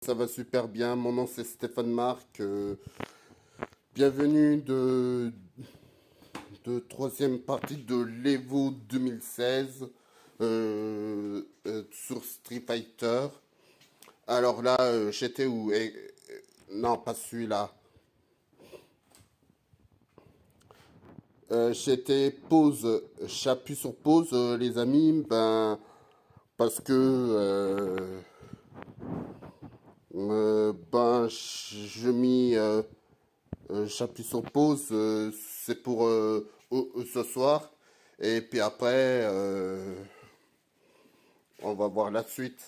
Ça va super bien. Mon nom c'est Stéphane Marc. Bienvenue de troisième partie de l'Evo 2016 sur Street Fighter. Alors là, j'étais où? Non, pas celui-là. J'étais pause. J'appuie sur pause, les amis. Ben parce que j'appuie sur pause, c'est pour ce soir. Et puis après, on va voir la suite.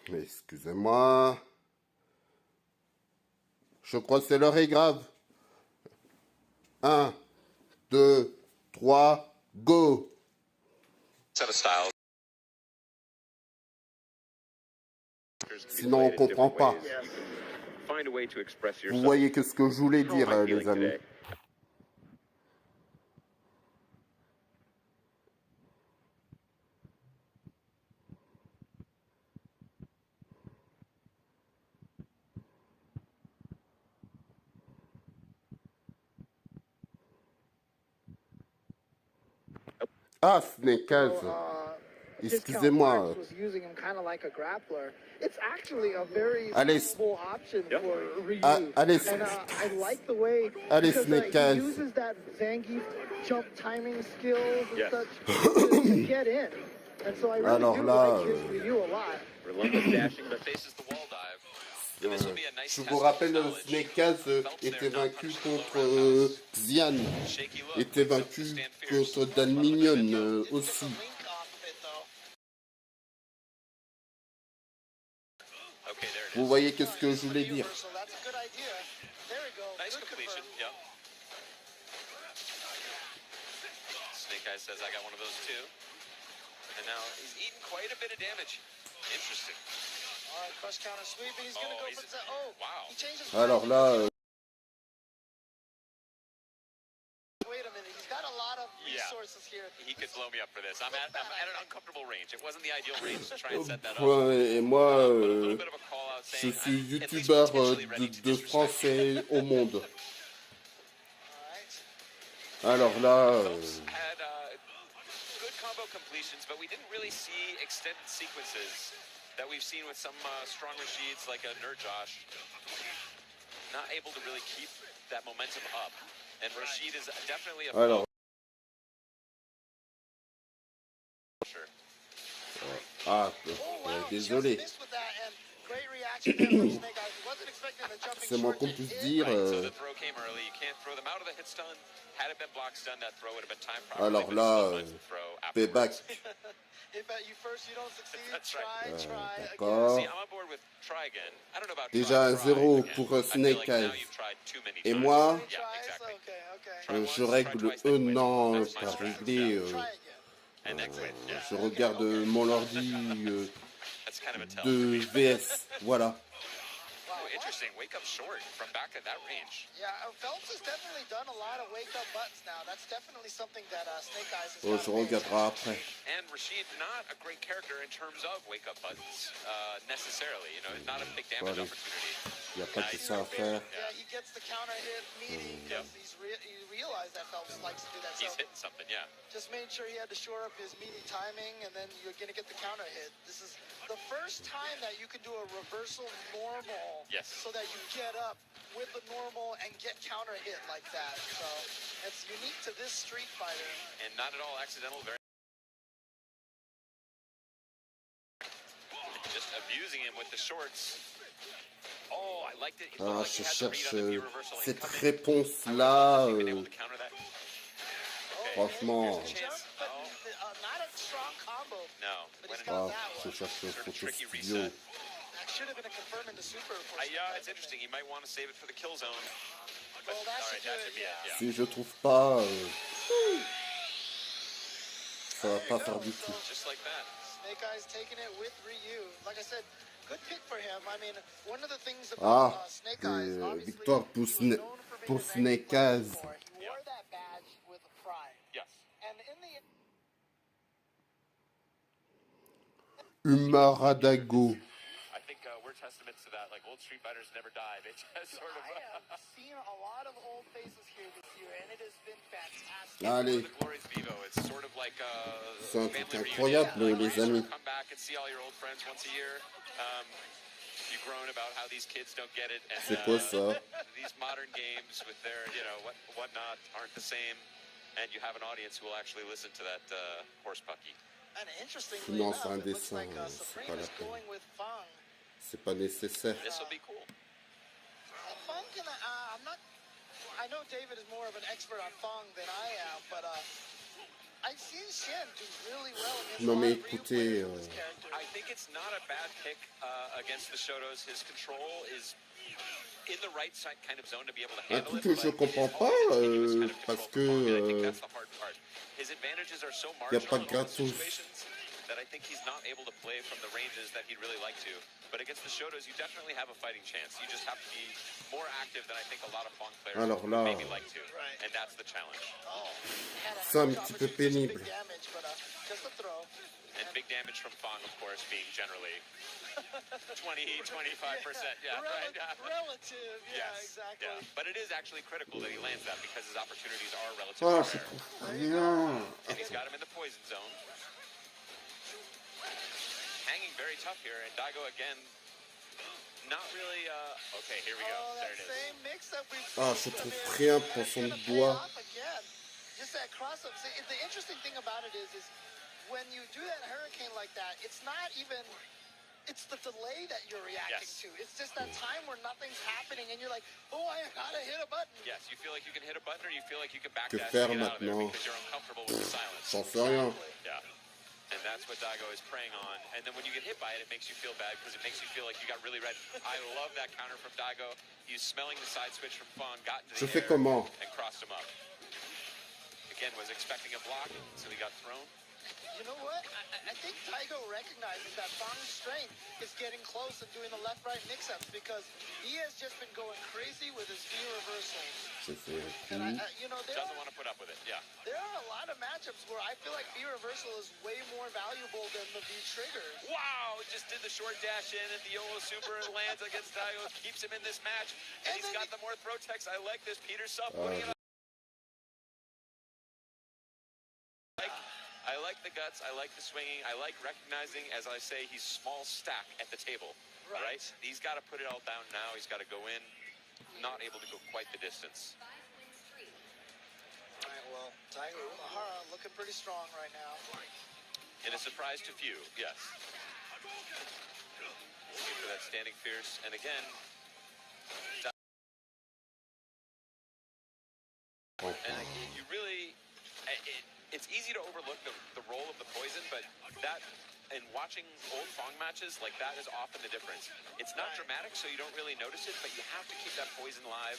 Excusez-moi. Je crois que c'est l'heure est grave. 1, 2, 3, go! Sinon, on comprend pas. Vous voyez que ce que je voulais dire, les amis. Ah, Snake Eyes. Excusez-moi. Allez, allez, allez, Snake Eyes. Alors là, je vous rappelle, Snake Eyes était vaincu contre Xian, était vaincu contre Dan Minion aussi. Vous voyez qu'est-ce que je voulais dire. Snake Eyes says I got one of those too. And now he's eaten quite a bit of damage. Interesting. All right, cross counter sweep, and he's going to go for that. Oh, wow. He changes Alors là, wait a minute, he's got a lot of resources here. He could blow me up for this. I'm at an uncomfortable range. It wasn't the ideal range to try and set that up. et moi, je suis youtubeur de français au monde. Alors là, had good combo completions, but we didn't really see extended sequences that we've seen with some strong Rashids like a Nurjosh. Not able to really keep that momentum up. And Rashid is definitely a alors, ah, désolé. C'est moins qu'on puisse dire. Alors là, payback. D'accord. Déjà 1-0 pour Snake Eyes. Et moi, je règle non, pas réglé. Je regarde mon ordi de VS. Voilà. Interesting. Wake up short from back at that range. Yeah, Phelps has definitely done a lot of wake up buttons now. That's definitely something that Snake Eyes has Je regarderai après. And Rashid, not a great character in terms of wake up buttons, necessarily. You know, not a big damage opportunity. Il n'y a pas que ça à faire. Yeah, he gets the counter hit meeting because he realized that Phelps likes to do that. He's hitting something, yeah. Just made sure he had to shore up his meeting timing, and then you're going to get the counter hit. This is the first time that you can do a reversal normal, so that you get up with the normal and get counter hit like that. So it's unique to this Street Fighter. And not at all accidental. Very just abusing him with the shorts. Oh, I liked it. Ah, je cherche cette réponse-là. Franchement. Ah, je cherche Photo Studio. It's interesting. You might want to save it for the kill zone. But, all right, that should be it. Si je trouve pas, ça va pas faire du tout. Just like that. Snake Eyes taking it with Ryu. Like I said, good pick for him. I mean, one of the things about Snake Eyes, obviously, victoire pour Snake Eyes. He wore that badge with pride. Yes. And in the Umaradago. I think we're testaments to that. Like old Street Fighters never die. They just sort of. I have seen a lot of old faces here this year, and it has been fantastic. Allez. The Glories Vivo. It's sort of like C'est un truc incroyable, les amis. Come back and see all your old friends once a year. You groan about how these kids don't get it, and C'est quoi ça? these modern games with their, whatnot aren't the same, and you have an audience who will actually listen to that horse pucky. And interestingly Non, enough, c'est un it looks dessin, like c'est Supreme pas la is peine. going with Fang. C'est pas nécessaire. This will be cool. Fang can, I'm not. I know David is more of an expert on Fang than I am, but I've seen Shen do really well against Non mais a lot of écoutez, Ryu players with this character. I think it's not a bad pick against the Shotos. His control is in the right side kind of zone to be able to un handle truc it. que je comprends pas, parce que I think that's the hard part. His advantages are so y a pas marginal de in those gratos. situations that I think he's not able to play from the ranges that he'd really like to. But against the Shotos, you definitely have a fighting chance. You just have to be more active than I think a lot of Fang players Alors là, maybe like to. And that's the challenge. c'est un petit peu pénible. And big damage from Fang, of course, being generally 20-25%. Yeah, right. Relative, yeah, Yes, exactly. yeah. But it is actually critical that he lands that because his opportunities are Ah, relatively c'est rare. rien. And he's got him in the poison zone. Hanging very tough here, and Daigo again, not really, okay, here we go, there it is. Same mix that we've Ah, je trouve rien pour son doigt. Just that cross up. The interesting thing about it is when you do that hurricane like that, it's not even, it's the delay that you're reacting to. It's just that time where nothing's happening and you're like, oh, I gotta hit a button. Yes, you feel like you can hit a button or you feel like you can back Que dash faire to get out of there maintenant? because you're uncomfortable with the silence. J'en sais rien. Yeah. And that's what Daigo is preying on. And then when you get hit by it, it makes you feel bad because it makes you feel like you got really red. I love that counter from Daigo. He was smelling the side switch from Fang, got into Je the fais air comment? and crossed him up. Again, was expecting a block, so he got thrown. You know what? I think Daigo recognizes that Fang's strength is getting close and doing the left-right mix-ups because he has just been going crazy with his V reversals. Je fais un And coup. Doesn't want to put up with it, yeah. There are a lot of matchups where I feel like V reversal is way more valuable than the V triggers. Wow, just did the short dash in and the YOLO super lands against Daigo, keeps him in this match. And he's got the more throw techs. I like this. Peter Suff putting it up. I like the guts, I like the swinging, I like recognizing, as I say, he's small stack at the table, right? He's got to put it all down now, he's got to go in, not able to go quite the distance. All right, well, Tiger Umahara looking pretty strong right now. And a surprise to few, yes. Looking for that standing fierce, and again, and you really, it's easy to overlook the role of the poison, but that, and watching old Fang matches, like that is often the difference. It's not dramatic, so you don't really notice it, but you have to keep that poison live.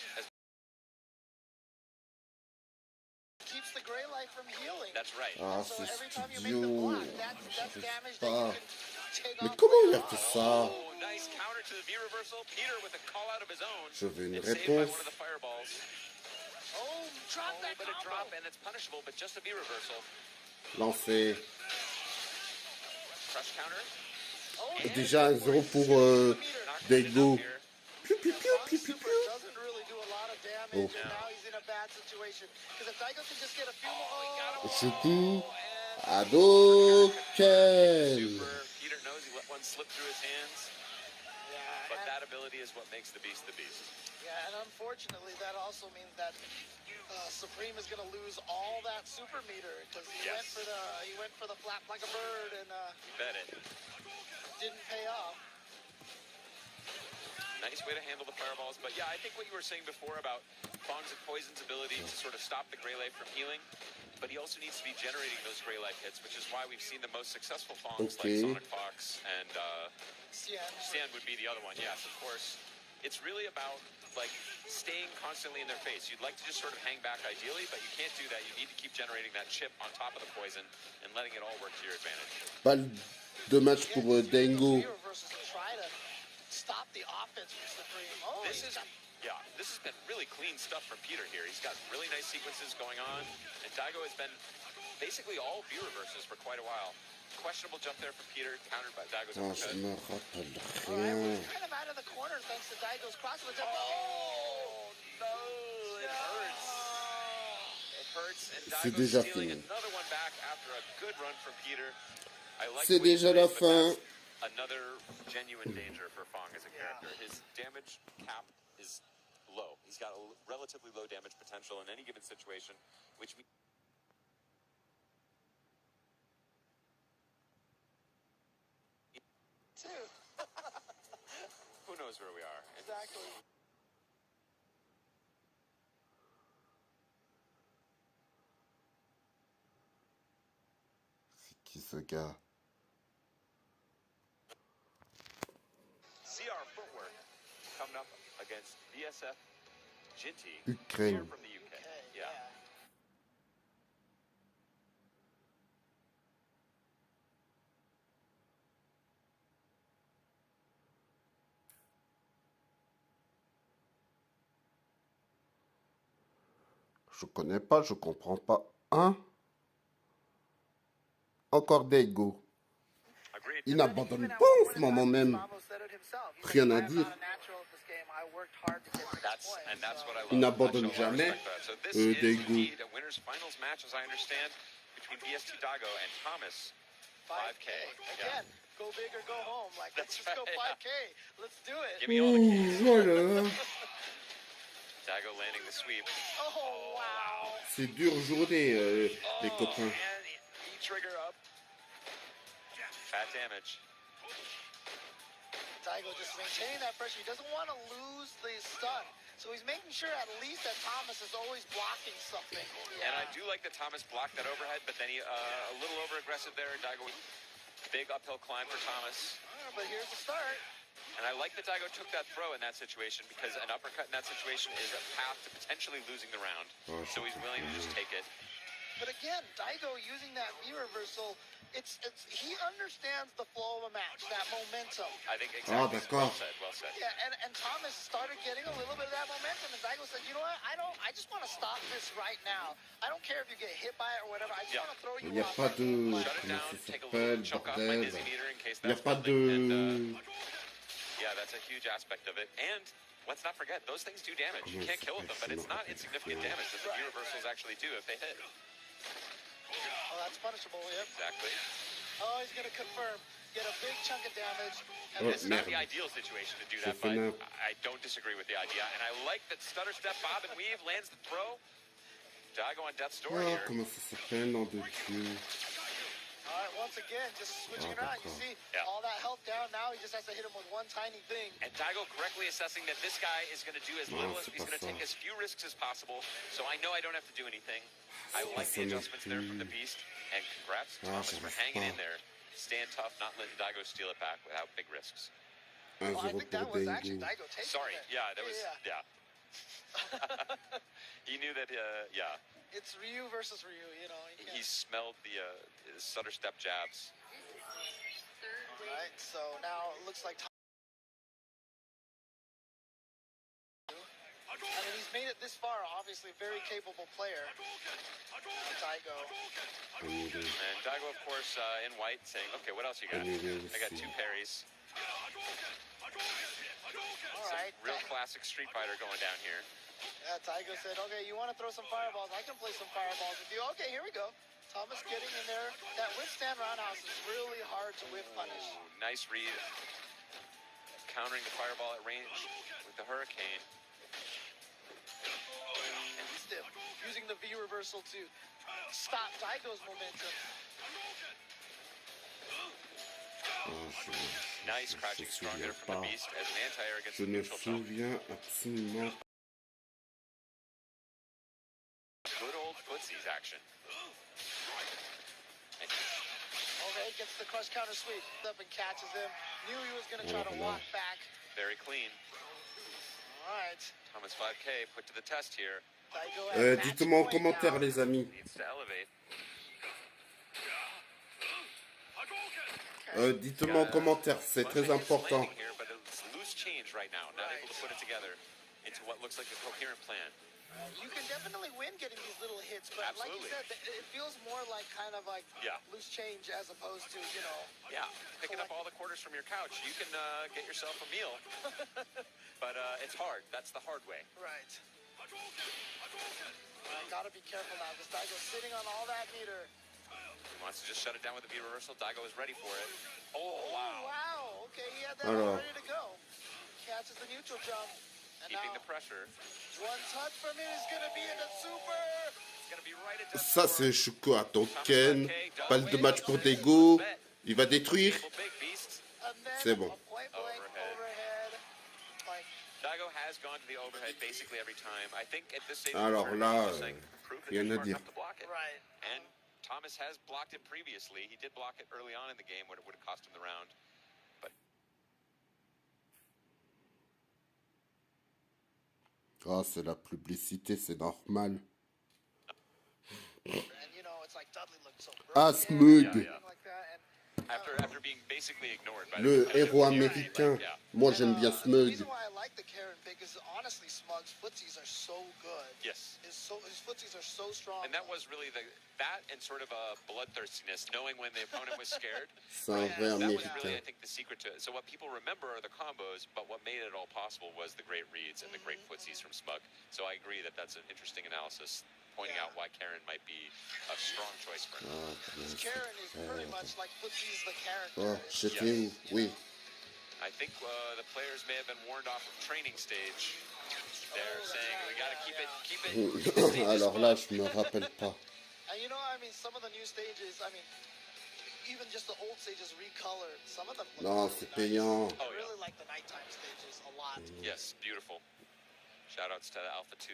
Keeps the gray light from healing. That's right. Ah, So c'est every time you make the block, that's J'arrive damage that you pas. can take Mais off. comment il a fait ça? Oh, nice counter to the V reversal. Peter with a call out of his own. Je veux une and saved by réponse. one of the fireballs. Oh, drop that But a combo. drop, and it's punishable, but just a V reversal. Lancé. Crush counter. Oh, Et déjà 1-0 pour Daigo. Piu, piu, piu, piu, piu, Super piu. doesn't really do a lot of damage, Oh. and now he's in a bad situation. Because if Daigo can just get a few more... Surtout, Hadouken! Super. Peter knows he let one slip through his hands, but that ability is what makes the beast the beast. Yeah, and unfortunately, that also means that Supreme is going to lose all that super meter because he went for the flap like a bird and Bet it. didn't pay off. Nice way to handle the fireballs, but yeah, I think what you were saying before about Fang's and Poison's ability to sort of stop the Grey Life from healing, but he also needs to be generating those Grey Life hits, which is why we've seen the most successful Fangs like Sonic Fox and Cian would be the other one. Yes, of course. It's really about like staying constantly in their face. You'd like to just sort of hang back ideally, but you can't do that. You need to keep generating that chip on top of the poison and letting it all work to your advantage. Balle de match pour Daigo. Stop the offense from Supreme. Oh, this has been really clean stuff from Peter here. He's got really nice sequences going on, and Daigo has been basically all V reverses for quite a while. questionable jump there from Peter, countered by Daigo's Ah, je uppercut. me rappelle All right, well, rien. he's kind of out of the corner thanks to Daigo's cross. Oh, no, it hurts. It hurts, and C'est Daigo's déjà stealing fini. another one back after a good run from Peter. I like C'est the way he déjà la plays, but fin. that's another genuine danger for Fong as a character. His damage cap is low. He's got a relatively low damage potential in any given situation, which Too. who knows where we are. Exactly. C'est qui ce gars? CR footwork coming up against BSF Jinty Ukraine. here from the UK. Okay, Yeah. Je connais pas, je comprends pas. Hein? Encore Daigo. Agreed. Il n'abandonne pas en ce moment même. Rien à dire. That's what I love. Il n'abandonne I jamais. respect that. So this is Daigo. indeed a winners finals match, as I understand, between BST Daigo and Thomas. 5K. Again, go big or go home. Like, let's That's just go right, 5K. Let's do it. Give me all the keys. Voilà. Daigo landing the sweep. Oh, wow. C'est dure journée, les copains. And he trigger up. Fat damage. Daigo just maintaining that pressure. He doesn't want to lose the stun. So he's making sure at least that Thomas is always blocking something. And I do like that Thomas blocked that overhead, but then he a little over-aggressive there. Daigo, big uphill climb for Thomas. But here's the start. And I like that Daigo took that throw in that situation because an uppercut in that situation is a path to potentially losing the round. So he's willing to just take it. But again, Daigo using that V reversal, it's he understands the flow of a match, that momentum. I think exactly. d'accord. Well said. Yeah, and Thomas started getting a little bit of that momentum, and Daigo said, you know what, I just want to stop this right now. I don't care if you get hit by it or whatever, I just want to throw you Il n'y a off. pas de... Shut it Comment down, ça take a s'appelle, little chunk off my bordel? dizzy meter in case Il n'y a that's pas building. And, de... yeah, that's a huge aspect of it. And let's not forget, those things do damage. You can't kill with them, but it's not insignificant damage that the V reversals actually do if they hit. Oh, that's punishable, yep. Exactly. Oh, he's going to confirm. Get a big chunk of damage. And Oh, This is not merde. the ideal situation to do J'ai that, fait but n'importe. I don't disagree with the idea. And I like that stutter step, bob, and weave lands the throw. Daigo on death's door Ah, here. comment ça s'appelle, nom de Dieu? all right, once again, just switching Oh, around. You d'accord. see Yeah. all that health down. Now he just has to hit him with one tiny thing. And Daigo correctly assessing that this guy is going to do as No, little as c'est he's pas going to take ça. as few risks as possible. So I know I don't have to do anything. I C'est like pas the ça non adjustments there from the plus. Beast. And congrats to Ah, Thomas for j'arrive hanging in pas. there, staying tough, not letting Daigo steal it back without big risks. 1-0 Well, I think that pour was actually Daigo. Daigo taking Sorry, it. yeah, that was, Yeah. yeah. He knew that, yeah, It's Ryu versus Ryu, you know. You he can't- smelled the stutter step jabs. All right, so now it looks like I mean, he's made it this far, obviously a very capable player. Daigo. Annulé. And Daigo, of course, in white, saying, okay, what else you got? Annulé I got aussi. 2 parries. All Some right. real classic Street Fighter going down here. Daigo said, okay, you want to throw some fireballs? I can play some fireballs with you. Okay, here we go. Thomas getting in there. That withstand roundhouse is really hard to whip punish. Ooh, nice read. Countering the fireball at range with the Hurricane. And still using the V reversal to stop Daigo's momentum. Ah, Nice je crouching me strong there souviens from the pas. Beast as an anti-air against Je the ne me neutral jump. souviens absolument. Good old footsies action. And Okay, gets the crush counter sweep. Up and catches him. Knew he was going to try to Voilà. walk back. very clean. All right. Thomas 5K put to the test here. Daigo at match Dites-moi en point commentaire, now. les amis. Needs to elevate. Dites-moi en commentaire, c'est très important. Here, but it's loose change right now. Not able to put it together into what looks like a coherent plan. You can definitely win getting these little hits, but like you said, it feels more like kind of like loose change as opposed to, you know. Yeah, picking up all the quarters from your couch. You can get yourself a meal, but it's hard. That's the hard way. Right. I gotta be careful now because Daigo's sitting on all that meter. He wants to just shut it down with the V reversal. Daigo is ready for it. Oh, wow. Wow. Okay, he had that all ready to go. Catches the neutral jump. Keeping the pressure. One touch from him is going to be in the super. It's going to be right into Ça, c'est Shuko à Ken. Balle de match pour Daigo. Il va détruire. C'est bon. Alors là, rien à dire. Thomas has blocked him previously. He did block it early on in the game when it would have cost him the round. Ah, c'est la publicité, c'est normal. Ah, Smug. Le héros américain. Moi, j'aime bien Smug. Honestly, Smug's footsies are so good. Yes. His footsies are so strong. And that was really that and sort of a bloodthirstiness, knowing when the opponent was scared. C'est un vrai That was américain. really, I think, the secret to it. So what people remember are the combos, but what made it all possible was the great reads and the great footsies from Smug. So I agree that that's an interesting analysis, pointing out why Karen might be a strong choice for him. Karen is pretty much like footsies the character. Oh, j'étais où? Oui. I think the players may have been warned off of training stage. They're saying we got to keep it. Alors là, je me rappelle pas. And you know, I mean, some of the new stages, I mean, even just the old stages recolored. Some of them look Non, c'est payant. I really like the nighttime stages a lot. Yes, beautiful. Shoutouts to Alpha 2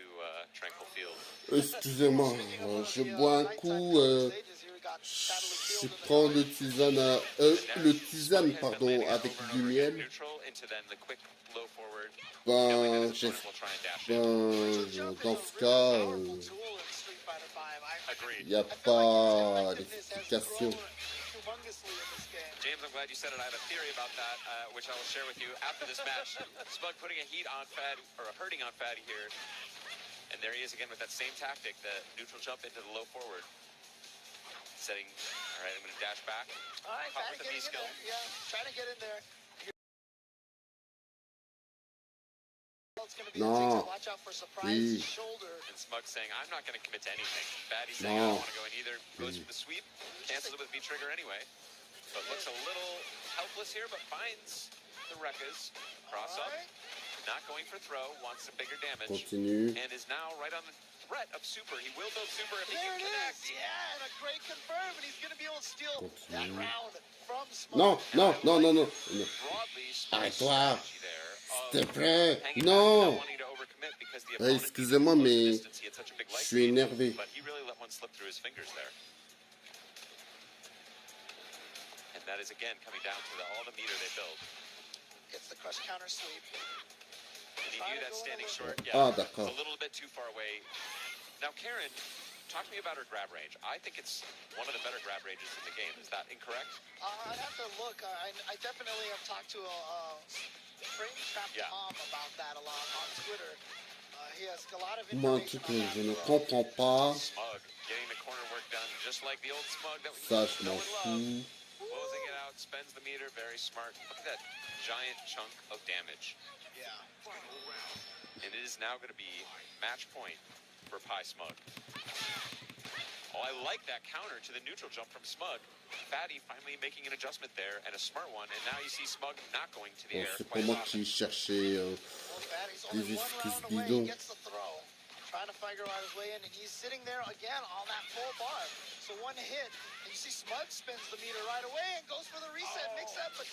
Tranquil Field. Excusez-moi, je bois un coup. Je prends le tisane, pardon, avec du miel. Ben, dans ce cas, il n'y a pas d'explication. James, I'm glad you said it. I have a theory about that, which I will share with you after this match. Smug putting a heat on Fad, or a hurting on Fatty here. And there he is again with that same tactic, the neutral jump into the low forward. Setting, all right, I'm going to dash back. All right, Fatty getting in there. Yeah, trying to get in there. Non. Oui. And Smug saying, I'm not going to commit to anything. Fatty saying, I don't want to go in either. Goes for the sweep, cancels it with V-trigger anyway. But looks a little helpless here, but finds the Rekkas. Cross up, not going for throw, wants some bigger damage. Continue. And is now right on the threat of super. He will build super if he there can it connect. Is. Yeah, and a great confirm, and he's going to be able to steal that round from Smug. Non. Arrête-toi. S'il te plaît. Non. Excusez-moi, mais je suis énervé. But he really let one slip through his fingers there. And that is again coming down to all the meter they build. Gets the crush counter sweep. And he knew that standing short. Ah, It's d'accord. a little bit too far away. Now, Karen, talk to me about her grab range. I think it's one of the better grab ranges in the game. Is that incorrect? I'd have to look. I definitely have talked to Frame Trap Tom about that a lot on Twitter. He has a lot of Moi, un truc que je ne comprends pas. Smug getting the corner work done just like the old Smug that we Ça, je m'en love. fous. Closing it out, spends the meter, very smart. Look at that giant chunk of damage. Yeah. And it is now going to be match point for Pi Smug. Oh, I like that counter to the neutral jump from Smug. Fatty finally making an adjustment there, and a smart one, and now you see Smug not going to the Bon, air. c'est pour moi qui cherchais des excuses bidons. Trying to figure out his way in, and he's sitting there again on that full bar. So one hit, and you see Smug spins the meter right away and goes for the reset mix-up, but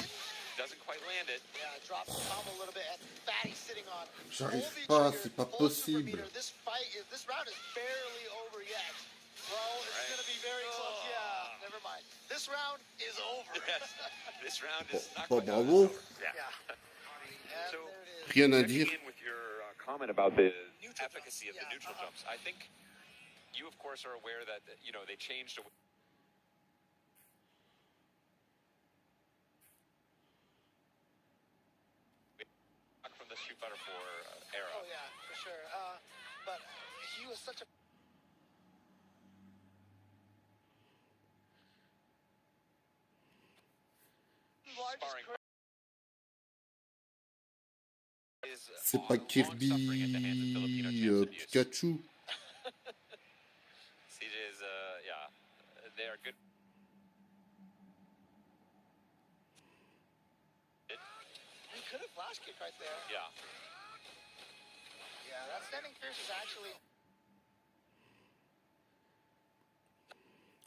doesn't quite land it. Yeah, drops the combo a little bit, and Fatty sitting on. J'arrive pas, c'est pas possible. This round is barely over yet. Well, it's going to be very close. Yeah, never mind. This round is over. Yes. This round is not Bon, quite bravo. over. Yeah. And So, there it is. Rien à checking dire. in with your comment about the Neutral efficacy jumps. of the Yeah, neutral jumps. I think you, of course, are aware that they changed. From the Street Fighter 4 era. Oh yeah, for sure. But he was such a Sparring C'est pas Kirby Pikachu. CJ's, yeah, they are good. he could have flash kicked right there. Yeah. Yeah, that standing fierce is actually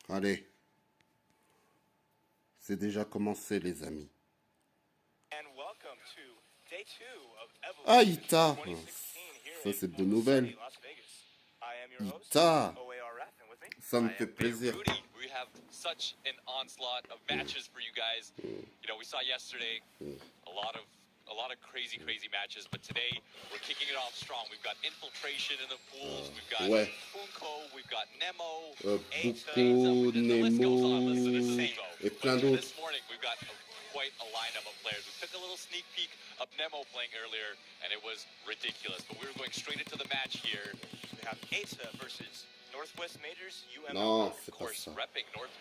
Allez. C'est déjà commencé, les amis. Ah, Ita. Ça, c'est de nouvelles. Ita. Ça me fait plaisir. We have such an onslaught of matches for you guys. You know, we saw yesterday a lot of crazy matches, but today we're kicking it off strong. We've got Infiltration in the pools, we've got Funko, we've got Nemo, Buko, Nemo, et plein d'autres. This morning we've got quite a lineup of players. We took a little sneak peek of Nemo playing earlier, and it was ridiculous. But we were going straight into the match here. We have Ata versus Northwest Majors, Non, c'est pas ça.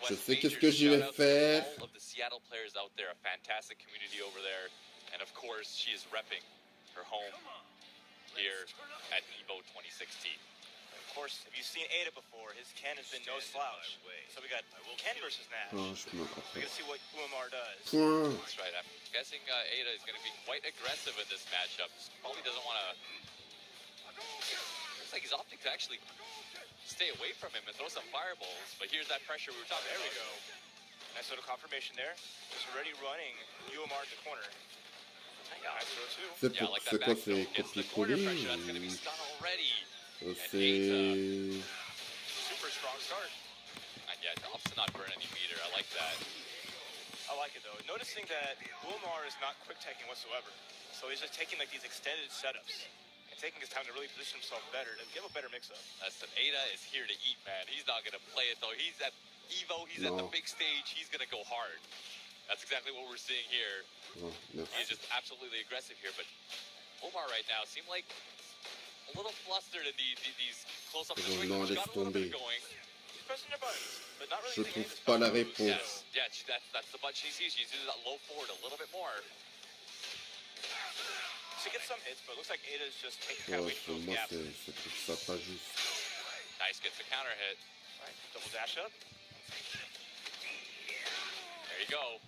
Je sais qu'est-ce que je vais faire. All of the Seattle players out there, a fantastic community over there. And of course, she is repping her home here at EVO 2016. Of course, if you've seen Ada before, his Ken has been no slouch. So we got Ken versus Nash. Oh, je me We're going to see what Umar does. That's right. I'm guessing Ada is going to be quite aggressive in this matchup. Probably doesn't want to... Looks like he's opting to actually stay away from him and throw some fireballs. But here's that pressure we were talking about. There we go. Nice little confirmation there. Just already running Umar in the corner. C'est pour, c'est quoi, c'est copier-coller ou... C'est... Super strong start. And yeah, drops to not burn any meter. I like that. I like it though. Noticing that Wilmar is not quick taking whatsoever. So he's just taking like these extended setups and taking his time to really position himself better to give a better mix-up. That's the Ada is here to eat, man. He's not gonna play it though. He's at EVO. He's at the big stage. He's gonna go hard. That's exactly what we're seeing here. Oh, he's just absolutely aggressive here, but Omar right now seemed like a little flustered in these close-up situations. Non, laisse tomber. He's pressing the buttons, but not really. Je trouve pas la réponse. Yeah, that's the button she sees. She's using that low forward a little bit more. She gets some hits, but it looks like Ada's just taking kind of Pour moi, c'est tout ça pas juste. Nice, gets the counter hit. All right, double dash up. There you go.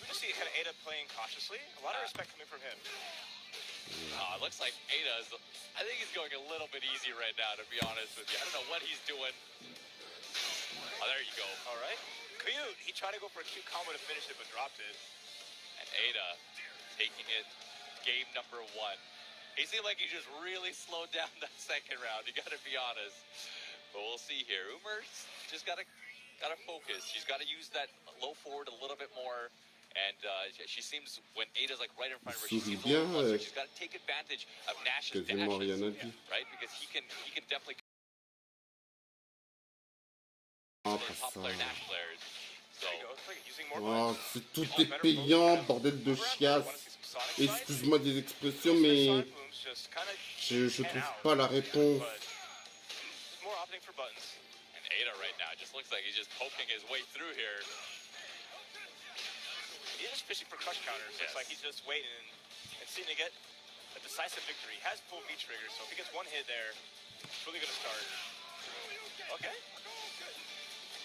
We just see kind of Ada playing cautiously. A lot of respect coming from him. It looks like Ada is... I think he's going a little bit easy right now, to be honest with you. I don't know what he's doing. Oh, there you go. All right. Cute. He tried to go for a cute combo to finish it, but dropped it. And Ada taking it game number 1. He seemed like he just really slowed down that second round. You got to be honest. But we'll see here. Umer's just got to focus. She's got to use that low forward a little bit more. And she seems, when Ada's like right in front of her, she seems a little flustered. She's got to take advantage of Nash's dashes, right? Because he can definitely top player, Nash players. So, oh, tout est payant, bordel de chiasse. Excuse-moi des expressions, mais je trouve pas la réponse. And Ada right now just looks like he's just poking his way through here. He's just fishing for crush counters. Looks like he's just waiting and seeing to get a decisive victory. He has full V trigger, so if he gets one hit there, it's really going to start. Okay.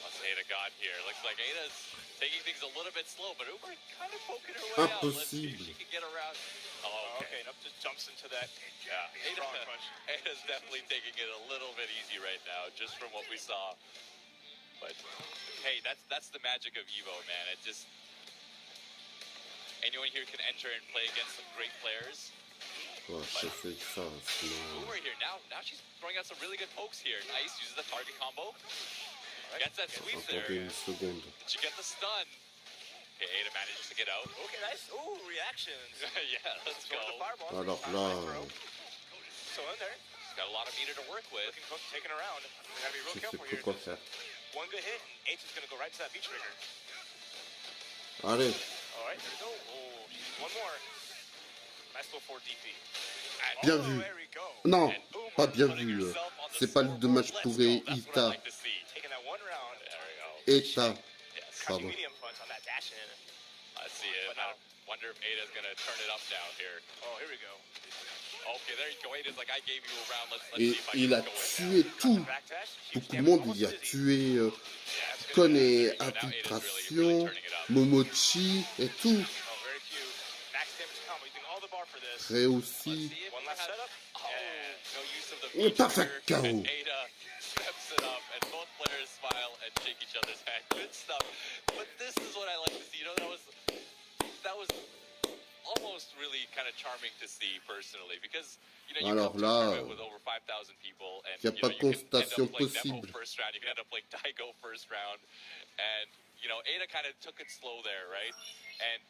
Let's Ada got here. Looks like Ada's taking things a little bit slow, but Uber kind of poking her way out. Let's see if she can get around. Oh, okay. Enough just jumps into that. Yeah. Ada's definitely taking it a little bit easy right now, just from what we saw. But hey, that's the magic of EVO, man. It just... Anyone here can enter and play against some great players. Oh, Uber here now she's throwing out some really good pokes here. Nice, uses the target combo. Right. Gets that sweep there. Did she get the stun? Okay, Ada manages to get out. Okay, nice. Ooh, reactions. Yeah, let's go. Alors là, So in there, she's got a lot of meter to work with. Looking close, taking around. We gotta be real careful here. One good hit, and H is gonna go right to that V trigger. Allez. All right, there we go. Oh, one more. Nice little 4 DP. Bien vu. Non, pas bien vu. C'est pas le dommage pour Ita. Eta. Pardon. Let's see it. I wonder if Ada's gonna turn it up now here. Oh, here we go. Okay, there you go. Ada's like, I gave you a round. Let's Et see if I il can a go in tué now. tout. Beaucoup de monde, il a tué Con et Infiltration, Momochi et tout. Très aussi. Perfect KO. Steps it up, and both players smile and shake each other's hand. Good stuff. But this is what I like to see. You know, that was almost really kind of charming to see personally, because you know, you Alors come to a là, tournament with over 5,000 people, and il n'y a you pas know, de you can end contestation up playing possible. Nepo first round, you can end up playing Daigo first round, and you know, Ada kind of took it slow there, right? And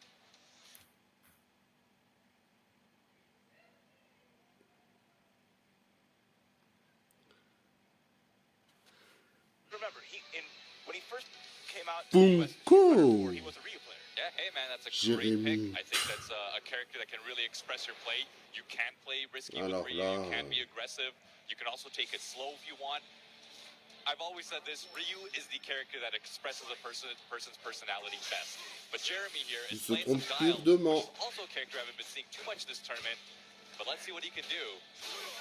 remember, when he first came out to the US, he was a Ryu player. Yeah, hey man, that's a great pick. I think that's a character that can really express your play. You can play risky with Ryu, you can be aggressive. You can also take it slow if you want. I've always said this, Ryu is the character that expresses a person's personality best. But Jeremy here is playing some guile, which is also a character I haven't been seeing too much this tournament. But let's see what he can do.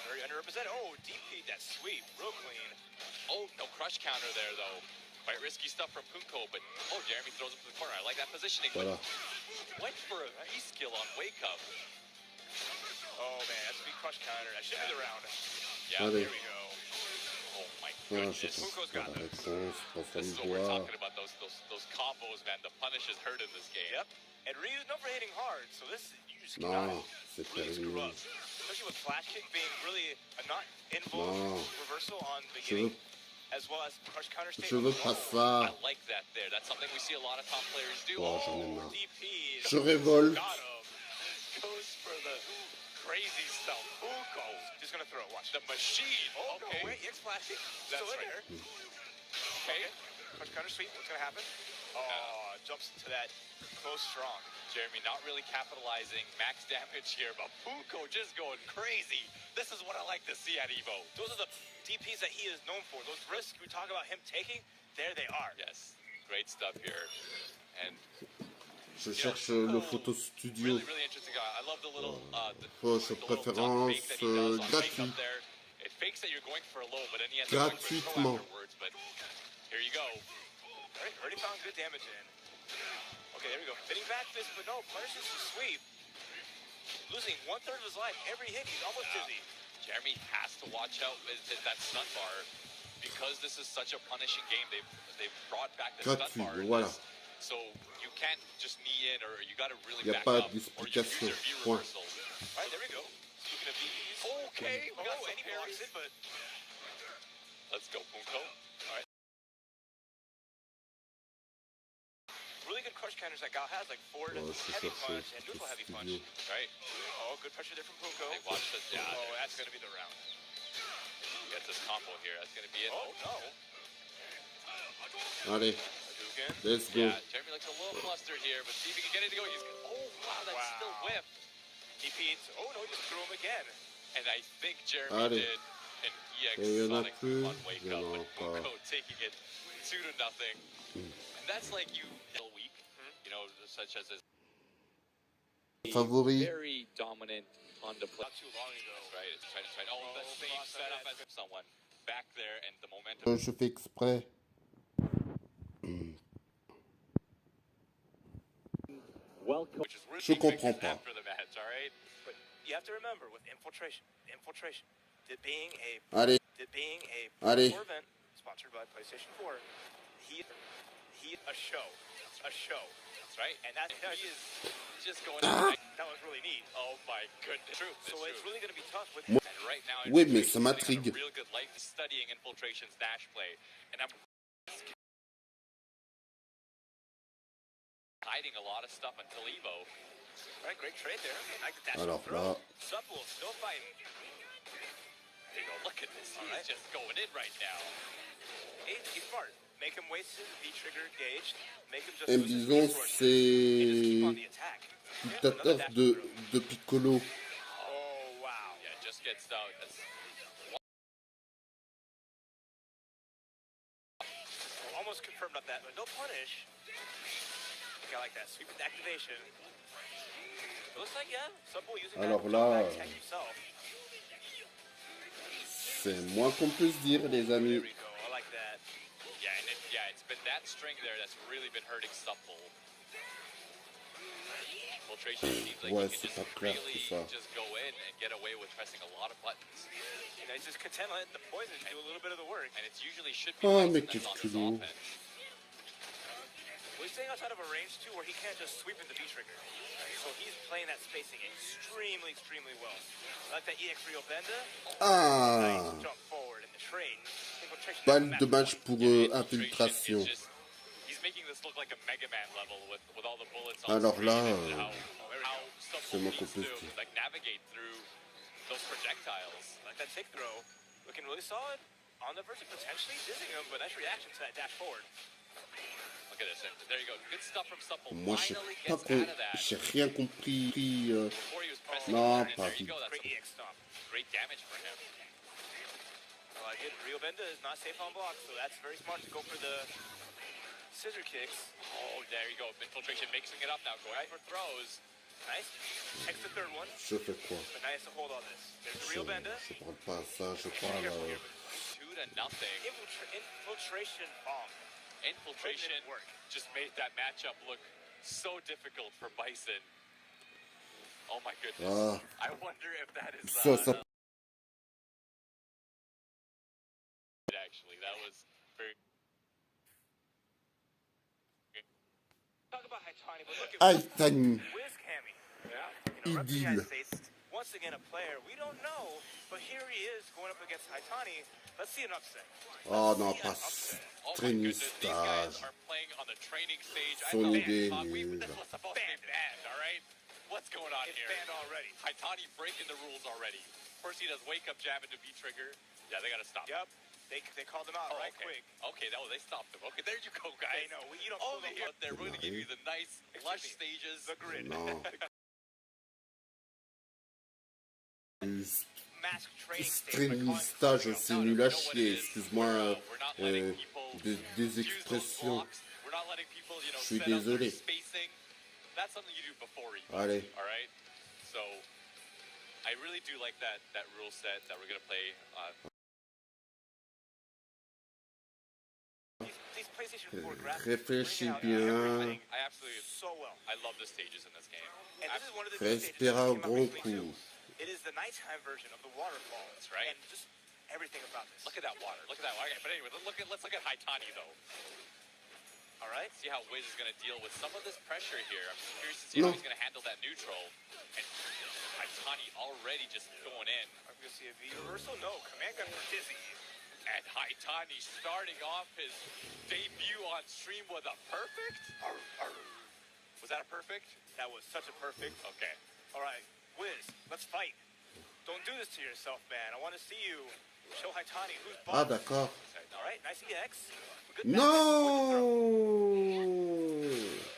Very underrepresented. Oh, DP, that sweep, real clean. Oh, no crush counter there, though. Quite risky stuff from Punko, but oh, Jeremy throws him to the corner. I like that positioning. But went for a V-skill on Wake Up. Oh, man, that's a big crush counter. That should be the round. Yeah, there we go. Oh, my goodness. Punko's got this. This is what we're talking about, those combos, man. The punish is hurt in this game. Yep. And Ryu's known for hitting hard, so this, you just cannot really screw up. Especially with flash kick being really a not involved reversal on the beginning. As well as crush counter state. Je veux pas ça. I like that there. That's something we see a lot of top players do. Oh, j'en ai marre. DP. Je révolte. Goes for the crazy stuff. Punko. Just gonna throw. Watch the machine. Oh, okay. No, wait, it's flashing. That's still right here. Okay. Crush counter sweep. What's gonna happen? Oh, jumps into that close strong. Jeremy not really capitalizing. Max damage here, but Punko just going crazy. This is what I like to see at Evo. Those are the DPs that he is known for. Those risks we talk about him taking, there they are. Yes, great stuff here. And je cherche le photo studio. Really interesting guy. I love the little préférence gratuite. It fakes that you're going for a low, but then he has gratuitement. Afterwards. But here you go. Already found good damage in. Okay, there we go. Hitting back fist, but no, punishes the sweep. Losing 1/3 of his life every hit. He's almost dizzy. Jeremy has to watch out with that stun bar because this is such a punishing game. They've brought back the stun bar. Voilà. So you can't just knee in, or you got to really back up, or you use your V reversal. All right, there we go. Speaking of VPs, okay, we got some parries, but let's go, Punko. All right. Really good crush counters that Gal has, like forward heavy punch and neutral heavy punch. Right? Oh, good pressure there from Punko. Hey, watch this. Yeah, oh, that's going to be the round. Get this combo here. That's going to be it. Oh, no. Allez, let's go. Yeah, Jeremy looks a little flustered here, but see if he can get it to go. Oh, wow, that's still whipped. He feeds. Oh, no, he just threw him again. And I think Jeremy did an EX Sonic on Wake Up, but Punko taking it 2-0. And that's like you know, such as his favori. Very dominant on the play. Not too long ago. Right, it's trying. Oh, the same setup as someone back there, and the momentum. Je fais exprès. Je comprends pas. After the match, all right? But you have to remember with infiltration, being a event sponsored by PlayStation 4, he a show. Right? And he is just going that was really neat. Oh my goodness. True. So it's really going to be tough with him. And right now, oui, mais ça m'intrigue. Real good life studying Infiltration's dash play. And I'm hiding a lot of stuff until Evo. All right, great trade there. Alors là, Supple, still fighting. There you go. Look at this. He's just going in right now. He's smart. Make him waste his V-trigger gauge. Make him just disons, c'est dictateur de Piccolo. Oh, wow. Yeah, just gets out. almost confirmed on that, but no punish. I like that sweep with activation. It looks like, yeah, Supple using Alors that là, back tech himself. c'est moins qu'on puisse dire, les amis. There we go. I like that. Yeah, and it's been that string there that's really been hurting Supple. Infiltration seems like Ouais, he c'est can pas just clair really tout ça. just go in and get away with pressing a lot of buttons. You know, he's just content letting the poison do a little bit of the work. And it's usually should be Oh, Bison mais that's quel on his culot. offense. Well, he's staying outside of a range, too, where he can't just sweep into V-trigger. So he's playing that spacing extremely, extremely well. I like that EX Rio Benda. Ah, Nice jump forward in the trade. Infiltration pas down de match pour Infiltration infiltration. is just, he's making this look like a Mega Man level with all the bullets on Alors screen là, and how c'est Supple moins needs qu'on puisse to dire. like navigate through those projectiles. Like that tick throw. Looking really solid. On the verge of potentially dizzying him, but nice reaction to that dash forward. Look at this. And there you go. Good stuff from Supple. Moi, Finally gets out of that. j'ai rien compris. Before he was pressing Non, hard, and pas there you vite. go. That's Great some EX stomp. great damage for him. I like it. Rio Benda is not safe on block, so that's very smart to go for the scissor kicks. Oh, there you go. Infiltration mixing it up now. Going for throws. Nice. Takes the third one, Je fais quoi? but nice to hold on this. There's the Je Rio Benda. parle pas à ça, je parle Careful here, à... but 2-0. infiltration bomb. Infiltration Work. just made that matchup look so difficult for Bison. Oh my goodness. Ah, I wonder if that is ça, actually. That was very Talk about Haitani, but look at Haitani, Wiz Cammy. idylle. You know, representing the United States, once again a player we don't know, but here he is going up against Haitani. Let's see an upset. Oh non, pas oh my goodness. These guys stage. are playing on the training stage. Son I idée thought nulle. this was supposed to be banned, all right? What's going on It's here? banned already. Haitani breaking the rules already. First he does wake up jab into V-trigger. Yeah, they got to stop. Yep. They called him out right okay. quick. Okay, they stopped him. Okay, there you go, guys. They know. You don't Over pull them here, up. they're going to give you the nice, lush stages. The grid. Non. Mask training stage. Extrémistage, c'est nul à chier. Excuse-moi des expressions. We're not letting people, you know, Je suis set up their désolé. spacing. That's something you do before each. Allez. All right. So, I really do like that rule set that we're gonna play. These PlayStation 4 graphics. Réfléchis bring out bien. everything I absolutely, so well. I love the stages in this game. And this is one of the new stages Respire that un came out gros recently, coup. too. It is the nighttime version of the waterfall. That's right. And just everything about this. Look at that water. Look at that water. Okay, but anyway, let's look at Haitani though. All right. See how Wiz is going to deal with some of this pressure here. I'm just curious to see how No. he's going to handle that neutral. And Haitani already just going in. Are we going to see a V reversal? No. Command gun for Dizzy. And Haitani starting off his debut on stream with a perfect? Was that a perfect? That was such a perfect. Okay. All right. Wiz, let's fight. Don't do this to yourself, man. I want to see you show Haitani who's Ah, boss. d'accord. All right. Nice EX. Good Non.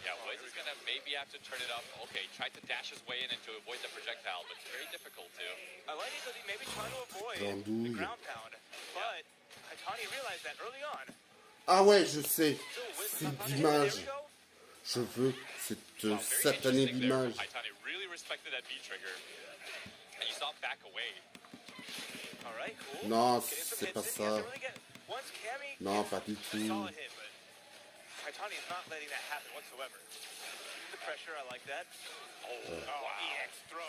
Yeah, Wiz is going to maybe have to turn it up. Okay, tried to dash his way in and to avoid the projectile, but it's very difficult to. I like it because he may be trying to avoid the Grandouille. ground pound, but Haitani realized that early on. Ah ouais, je sais. Still Wiz C'est was not punished. d'image. There we go. Je veux cette Very satanée interesting there. d'image. Haitani really respected that V-trigger. And you saw him back away. All right, cool. Non, Getting some c'est hits pas in. He ça. has to really get- Once Cammy Non, pas du gets a tout. solid hit, but Haitani is not letting that happen whatsoever. The pressure, I like that. Oh, EX throw.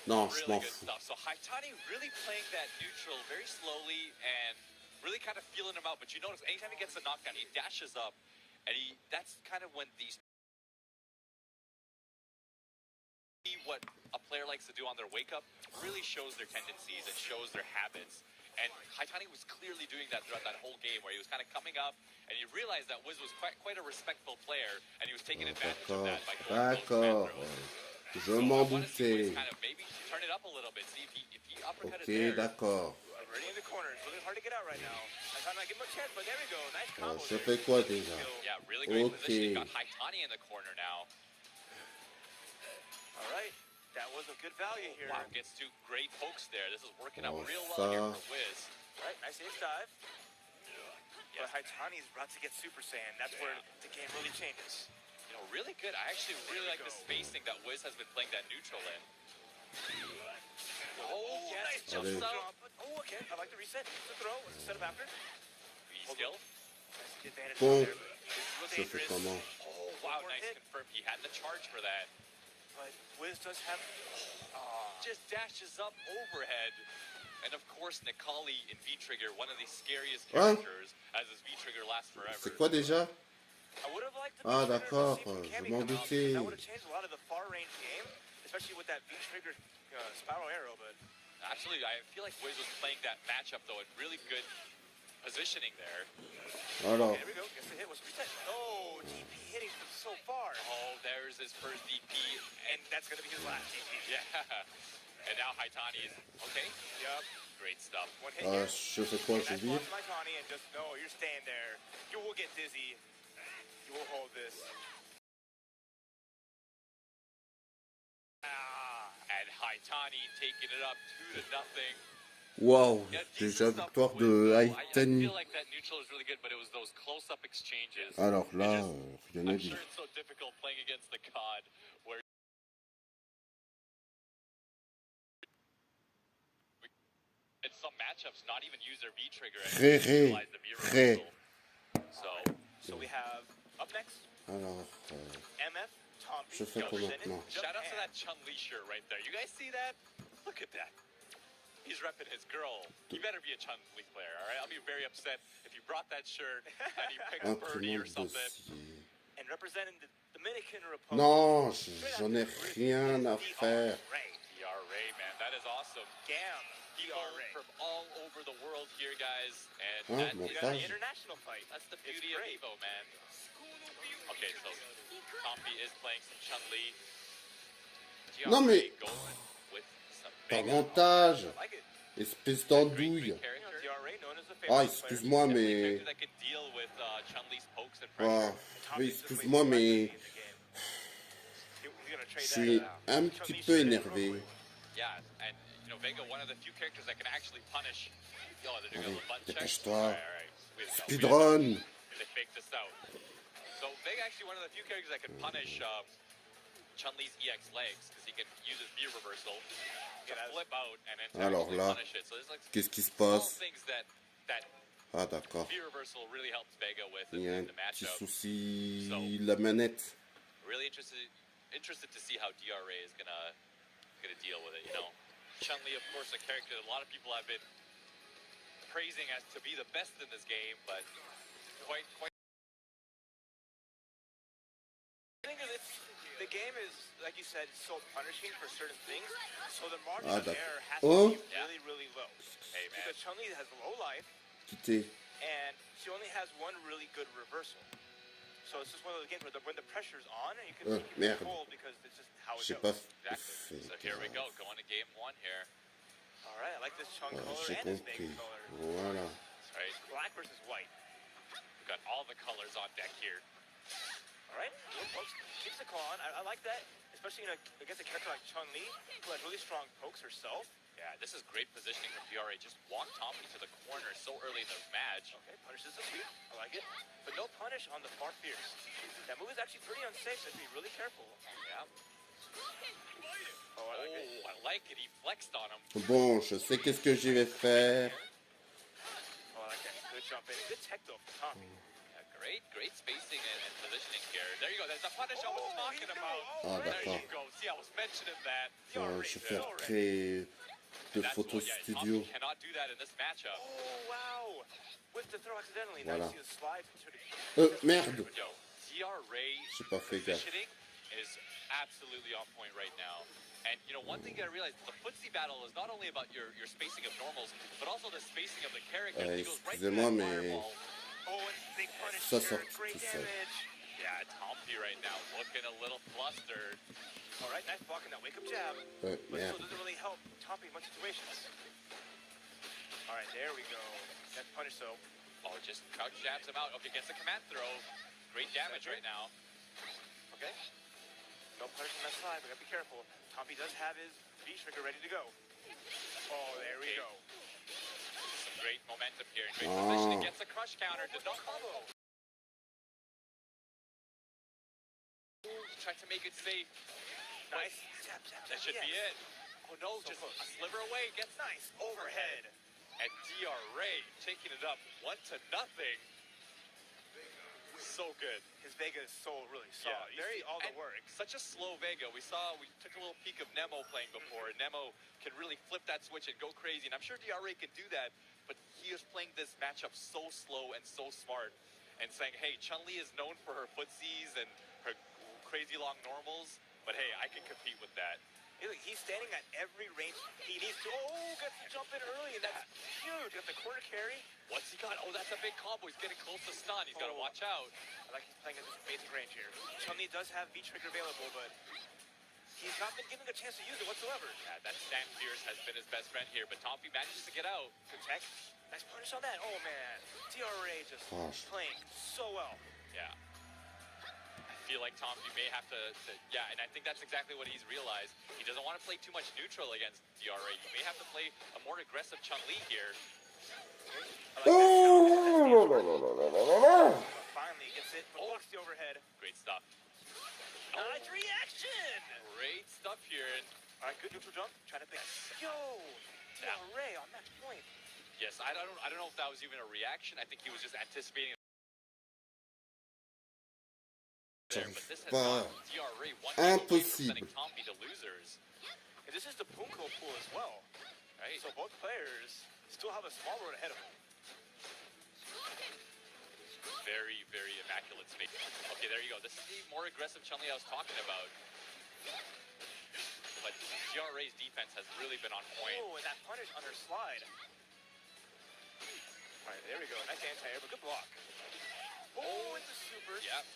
Non, je Really m'en good fous. stuff. So Haitani really playing that neutral very slowly and really kind of feeling him out. But you notice anytime he gets a knockdown, he dashes up, and that's kind of when these what a player likes to do on their wake up really shows their tendencies and shows their habits. And Haitani was clearly doing that throughout that whole game, where he was kind of coming up, and he realized that Wiz was quite a respectful player, and he was taking advantage of that by going D'accord. those throws. Je m'en doutais. Kind of maybe turn it up a little bit, see if he uppercut Ok, it there. d'accord. Ready in the corner. It's really hard to get out right now. Haitani might give him a chance, but there we go. Nice combo. Je there. fais quoi déjà? Yeah, really great Okay. positioning. Got Haitani in the corner now. All right. That was a good value here. Wow, gets two great pokes there. This is working out Oh, real well here ça. for Wiz. All right, nice ace dive. But Haitani's about to get Super Saiyan. That's where the game really changes. You know, really good. I actually really like the spacing that Wiz has been playing that neutral in. Oh, yes, nice jump stop. Oh, okay. I like the reset. It's a throw. It's a setup after. Skill. Bon, je fais comment? Oh, wow, nice confirm. He had the charge for that. But Wiz does have... Just dashes up overhead. And of course, Nikali in V-Trigger, one of the scariest characters, as his V-Trigger lasts forever. C'est quoi déjà? Ah d'accord, je m'en doutais. That would have changed a lot of the far range game, especially with that V-Trigger spiral arrow, but... Actually, I feel like Wiz was playing that matchup, though, in really good positioning there. Alors. There we go, gets the hit, was reset. Oh, DP hitting from so far. Oh, there's his first DP, and that's going to be his last DP. Yeah, and now Haitani is, okay. Yep. Great stuff. One hit here. Je fais quoi, je vis? Haitani and just, no, you're staying there. You will get dizzy. You will hold this. And Haitani taking it up 2-0. Wow, déjà victoire de Haitani. Alors là, rien à dire. Ré. So we have up next. Alors, MF, je fais quoi maintenant? Shout out to that Chun-Li shirt right there. You guys see that? Look at that. He's repping his girl. You better be a Chun-Li player, all right? I'll be very upset if you brought that shirt and you picked Birdie or something. And representing the Dominican Republic. Non, j'en ai rien à faire. DRA, man, that is awesome. Gam. People from all over the world here, guys. And that is an international fight. That's the beauty of Evo, man. Okay, so Tompi is playing some Chun-Li. Non mais... Davantage. Espèce d'andouille. Ah, excuse-moi, mais... Ah, oui, excuse-moi, mais... Je suis un petit peu énervé. Allez, dépêche-toi. Speedrun. So Vega actually one of the few characters that can punish Chun-Li's EX legs because he can use his V reversal to flip out and then punish it. So there's like qu'est-ce qui se passe? Things that Ah d'accord. V reversal really helps Vega with Il y a in un the petit matchup. souci, la manette. Really interested to see how DRA is gonna deal with it. You know, Chun-Li, of course, a character that a lot of people have been praising as to be the best in this game, but quite. I think the game is, like you said, so punishing for certain things, so the margin of error has to be really, really low. Hey, man. Because Chun-Li has low life, Quitter. and she only has one really good reversal. So it's just one of those games where when the pressure's on, and you can hold because it's just how it goes. Exactly. So here we go, going to game one here. All right, I like this Chun color and this Vega color. Voilà. That's right. Black versus white. We've got all the colors on deck here. All right, pokes keeps the claw on. I like that, especially against a character like Chun-Li, who has really strong pokes herself. Yeah, this is great positioning from DRA. Just walk Tompi to the corner so early in the match. Okay, punishes the sweep. I like it. But no punish on the far fierce. That move is actually pretty unsafe, so be really careful. Yeah. Oh, I like it. He flexed on him. Bon, je sais qu'est-ce que je vais faire. Oh, I like that. Good jump in. Good tech though from Tompi. Great spacing and positioning here. There you go. That's the punish I was talking about. Ah, there d'accord. you go. See, I was mentioning that. Je vais faire créer de photos studio. Cannot do that in this matchup. Oh, wow. With the throw accidentally. Voilà. Now you see the slide. Merde. DRA J'ai pas fait gaffe. positioning is absolutely on point right now. And you know, one thing you gotta realize, the footsie battle is not only about your spacing of normals, but also the spacing of the character. He goes right to that fireball. Oh, and big punish Ça here. sort Great tout seul. damage. Yeah, Tompi right now looking a little flustered. All right, nice blocking that wake-up jab. But Merde. still doesn't really help Tompi in much situations. All right, there we go. That's punish, though. Oh, just crouch jabs him out. Okay, gets a command throw. Great damage right now. Okay. No punish on that side, but gotta be careful. Tompi does have his V-trigger ready to go. Oh, there we go. Great momentum here. Great position. It gets a crush counter. Did not combo. Try to make it safe. Nice. That should be it. Oh no, so just close. A sliver away. Gets nice overhead. And DR taking it up 1-0. So good. His Vega is so really solid. Yeah, you see all the work. Such a slow Vega. We took a little peek of Nemo playing before, and Nemo can really flip that switch and go crazy. And I'm sure DRA can do that, but he is playing this matchup so slow and so smart, and saying, hey, Chun-Li is known for her footsies and her crazy long normals, but hey, I can compete with that. He's standing at every range he needs to. Oh, gets to jump in early, and that's huge. Got the corner carry. What's he got? Oh, that's a big combo. He's getting close to stun. He's got to watch out. I like he's playing at this basic range here. Chun-Li does have V-Trigger available, but he's not been given a chance to use it whatsoever. Yeah, that Stan Pierce has been his best friend here, but Tompi manages to get out. Good tech. Nice punish on that. Oh, man. DRA just playing so well. Yeah. I feel like Tompi may have to, yeah, and I think that's exactly what he's realized. He doesn't want to play too much neutral against DRA. You may have to play a more aggressive Chun-Li here. Finally gets it, blocks the overhead. Great stuff. Nice reaction! Great stuff here. All right, good neutral jump. Trying to pick. Yo, DRA on that point. Yes, I don't know if that was even a reaction. I think he was just anticipating. There, but this has got DRA Impossible. Tompi to losers. And this is the Punko pool as well. Right. So both players still have a small road ahead of them. Very, very immaculate space. Okay, there you go. This is the more aggressive Chun-Li I was talking about. But DRA's defense has really been on point. Oh, and that punish on her slide. All right, there we go. Nice anti-air, but good block. Oh, it's a super. Yep.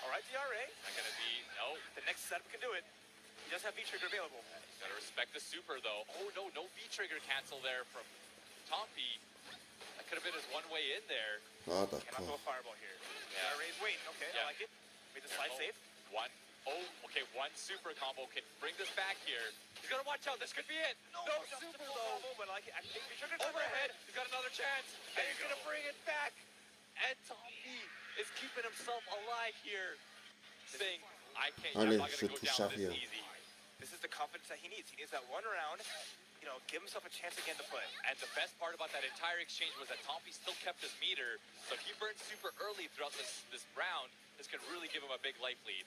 All right, DRA. Not gonna be, no. The next setup can do it. He does have V-Trigger available. Gotta respect the super, though. Oh, no V-Trigger cancel there from Tompi. That could have been his one way in there. Ah, Cannot d'accord. go a fireball here. Yeah. DRA's waiting. Okay, Yeah. I like it. Made the slide safe. One super combo can bring this back here. He's gonna watch out. This could be it. No super, though. But I like it. I think V-Trigger Overhead. He's got another chance. And he's gonna bring it back. And Tompi is keeping himself alive here, saying, I'm Allez, not je going to go touche down à this rien. easy. This is the confidence that he needs. He needs that one round, give himself a chance again to play. And the best part about that entire exchange was that Tompi still kept his meter, so if he burns super early throughout this round, this can really give him a big life lead.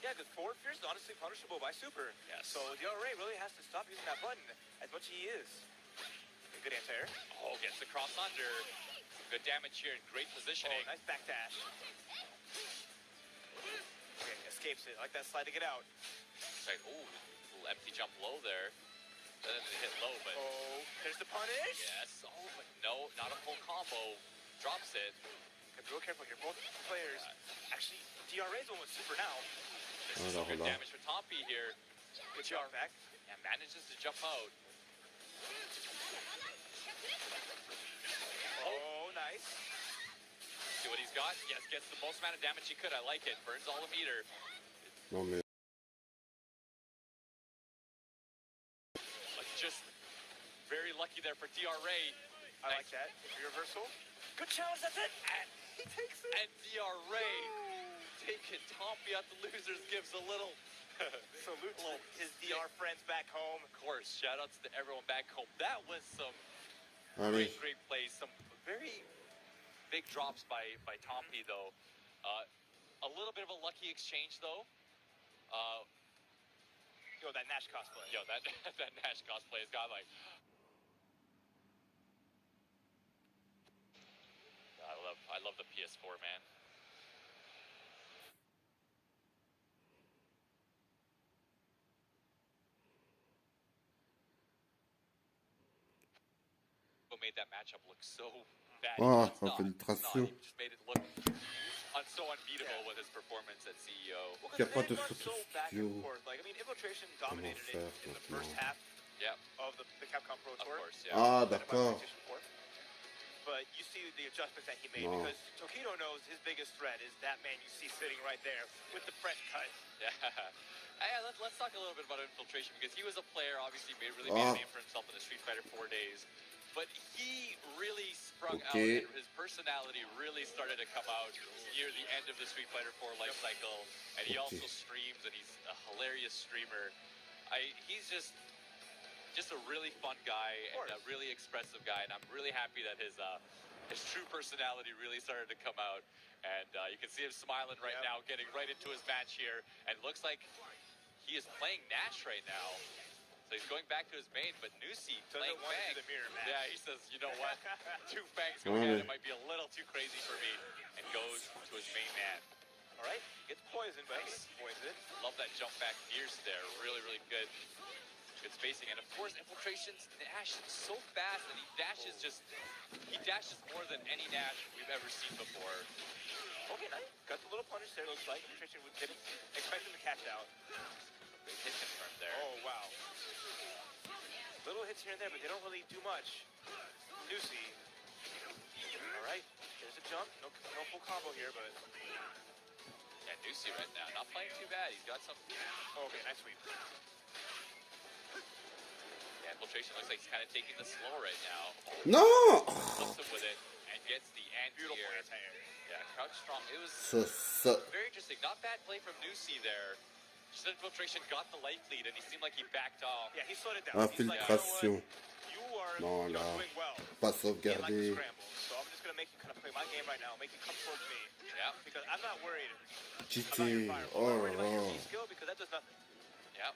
Yeah, because forward fear is honestly punishable by super. Yes. So DRA really has to stop using that button as much as he is. Good anti-air. Oh, gets the cross under. Good damage here and great positioning. Oh, nice back dash. Okay, escapes it. I like that slide to get out. Like, ooh, little empty jump low there. That didn't hit low, but... Oh, there's the punish. Yes. Oh, but no, not a full combo. Drops it. Gotta be real careful here. Both players. Actually, DRA's one with super now. This is some good damage for Tompi here. Good jump back. And manages to jump out. Oh, nice. See what he's got? Yes, gets the most amount of damage he could. I like it. Burns all the meter. Non mais... But just very lucky there for DRA. I like that. Reversal. Good challenge. That's it. And he takes it. And DRA taking Tompi out the losers gives a little... Salute to his DR friends back home. Of course. Shout outs to everyone back home. That was some Allez. great plays. Some very big drops by Tompi, though. A little bit of a lucky exchange, though. That Nash cosplay. That that Nash cosplay has got like... I love the PS4, man. Made that matchup look so bad. Infiltration. He just made it look so unbeatable with his performance at CEO. Il n'y a pas de so back and forth. Infiltration dominated it in the first half of the Capcom Pro Tour. Of course, yeah. Ah, d'accord. But you see the adjustments that he made because Tokido knows his biggest threat is that man you see sitting right there with the French cut. Yeah. Let's talk a little bit about Infiltration because he was a player, obviously made a name for himself in the Street Fighter 4 days. but he really sprung out, and his personality really started to come out near the end of the Street Fighter 4 life cycle. And he also streams, and he's a hilarious streamer. He's just a really fun guy and a really expressive guy, and I'm really happy that his true personality really started to come out. And you can see him smiling right now, getting right into his match here, and looks like he is playing Nash right now. So he's going back to his main, but Nusi playing Fang. Yeah, he says, you know what? Two Fangs going at it might be a little too crazy for me, and goes to his main man. All right, gets poisoned, but he's poisoned. Love that jump back fierce there. Really, really good. Good spacing. And of course, Infiltration's Nash is so fast, and he dashes more than any Nash we've ever seen before. Okay, nice. Got the little punish there, looks like. Infiltration didn't expect him to catch out. Big hit confirmed there. Oh, wow. Little hits here and there, but they don't really do much. Nusi. All right, there's a jump. No full combo here, but... Yeah, Nusi right now, not playing too bad. He's got some... Oh, okay, nice sweep. Yeah, Infiltration looks like he's kind of taking this slow right now. No! Flips him with it and gets the anti-air. Beautiful anti-air. Yeah, crouch strong. It was very interesting. Not bad play from Nusi there. Just Infiltration got the life lead, and he seemed like he backed off. Yeah, he slowed it down. Infiltration. You are Non, là. doing well. Pas sauvegardé. So I'm just going to make you kind of play my game right now. Make you come towards me. Yeah. Because I'm not worried GT. about your fire. Oh I'm worried about your là. key skill because that does nothing. Yeah.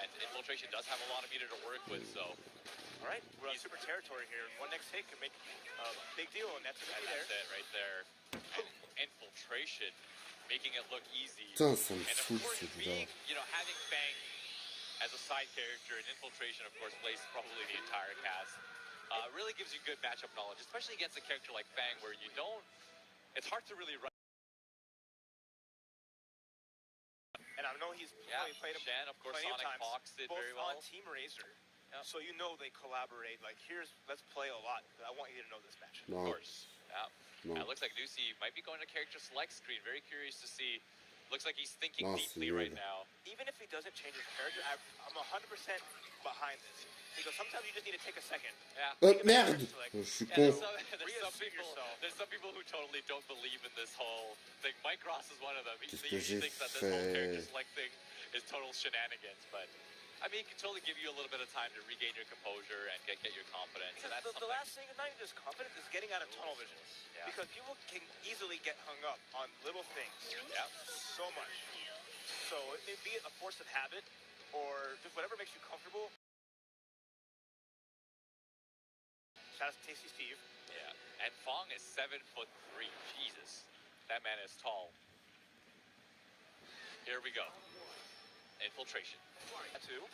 And Infiltration does have a lot of meter to work with, so... All right, we're on super territory here. One next hit can make a big deal, and that's right there. That's it, right there. And Infiltration, making it look easy. Putain, ça me And of saoule course, celui-là. having Fang as a side character and Infiltration, of course, plays probably the entire cast. Really gives you good matchup knowledge, especially against a character like Fang, where you don't... It's hard to really run. And I know he's played him Shen, of course, plenty of Sonic times, Fox did both very well. on Team Razor. Yep. So you know they collaborate. Like, let's play a lot. I want you to know this match. No. Of course. Yeah. No. It looks like Nusi might be going to character select screen. Very curious to see. Looks like he's thinking No, deeply right now. Even if he doesn't change his character, I'm 100% behind this. Because sometimes you just need to take a second. Yeah. Merde! Je suis con. There's some people who totally don't believe in this whole thing. Mike Ross is one of them. He Qu'est-ce que j'ai thinks that this whole character fait? select thing is total shenanigans, but I mean, it can totally give you a little bit of time to regain your composure and get your confidence. And that's the last thing, not even just confidence, is getting out of tunnel vision. Yeah. Because people can easily get hung up on little things. Yeah. So much. So be it a force of habit or just whatever makes you comfortable. Shout out to Tasty Steve. Yeah. And Fong is 7'3". Jesus. That man is tall. Here we go. Infiltration. Two.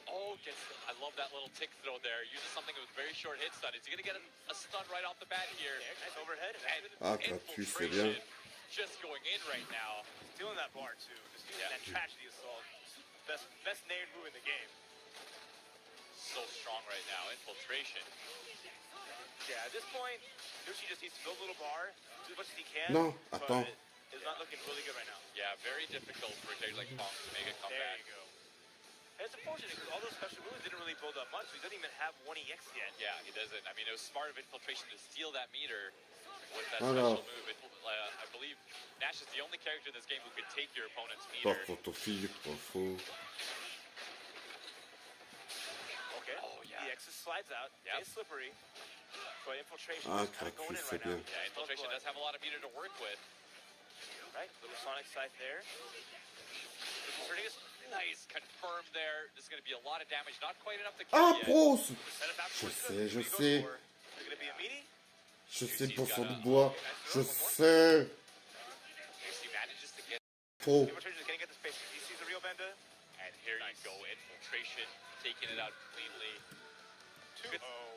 Oh, I love that little tick throw there. Uses something with very short hit stun. Is he going to get a stun right off the bat here? Yeah, nice overhead. Ah, gratuit, c'est bien. Just going in right now. Stealing that bar, too. Just using that tragedy assault. Best named move in the game. So strong right now. Infiltration. Yeah, at this point, Nusi just needs to build a little bar, do as much as he can. Non, attends. It's not looking really good right now. Yeah, very difficult for a character like Fong to make a comeback. There you go. And it's unfortunate because all those special moves didn't really build up much. So he doesn't even have one EX yet. Yeah, he doesn't. I mean, it was smart of Infiltration to steal that meter with that Alors. special move. I believe Nash is the only character in this game who could take your opponent's Pas meter. photophile, pas faux. Okay. Oh, yeah. EX slides out. Yep. It's slippery. But Infiltration Ah, is kind of going in c'est right now. bien. Yeah, Infiltration does have a lot of meter to work with. Right, little Sonic scythe there. Nice, confirmed there. This is going to be a lot of damage. Not quite enough to kill Ah, yet. grosse! Set it back Je towards sais, good. je Who sais. goes for? Is it going to be a meaty? Je sais le pourcent du bois. Je sais. He manages to get. Faux. Infiltration is getting at the space. He sees the real Benda. And here you go, Infiltration, taking it out cleanly.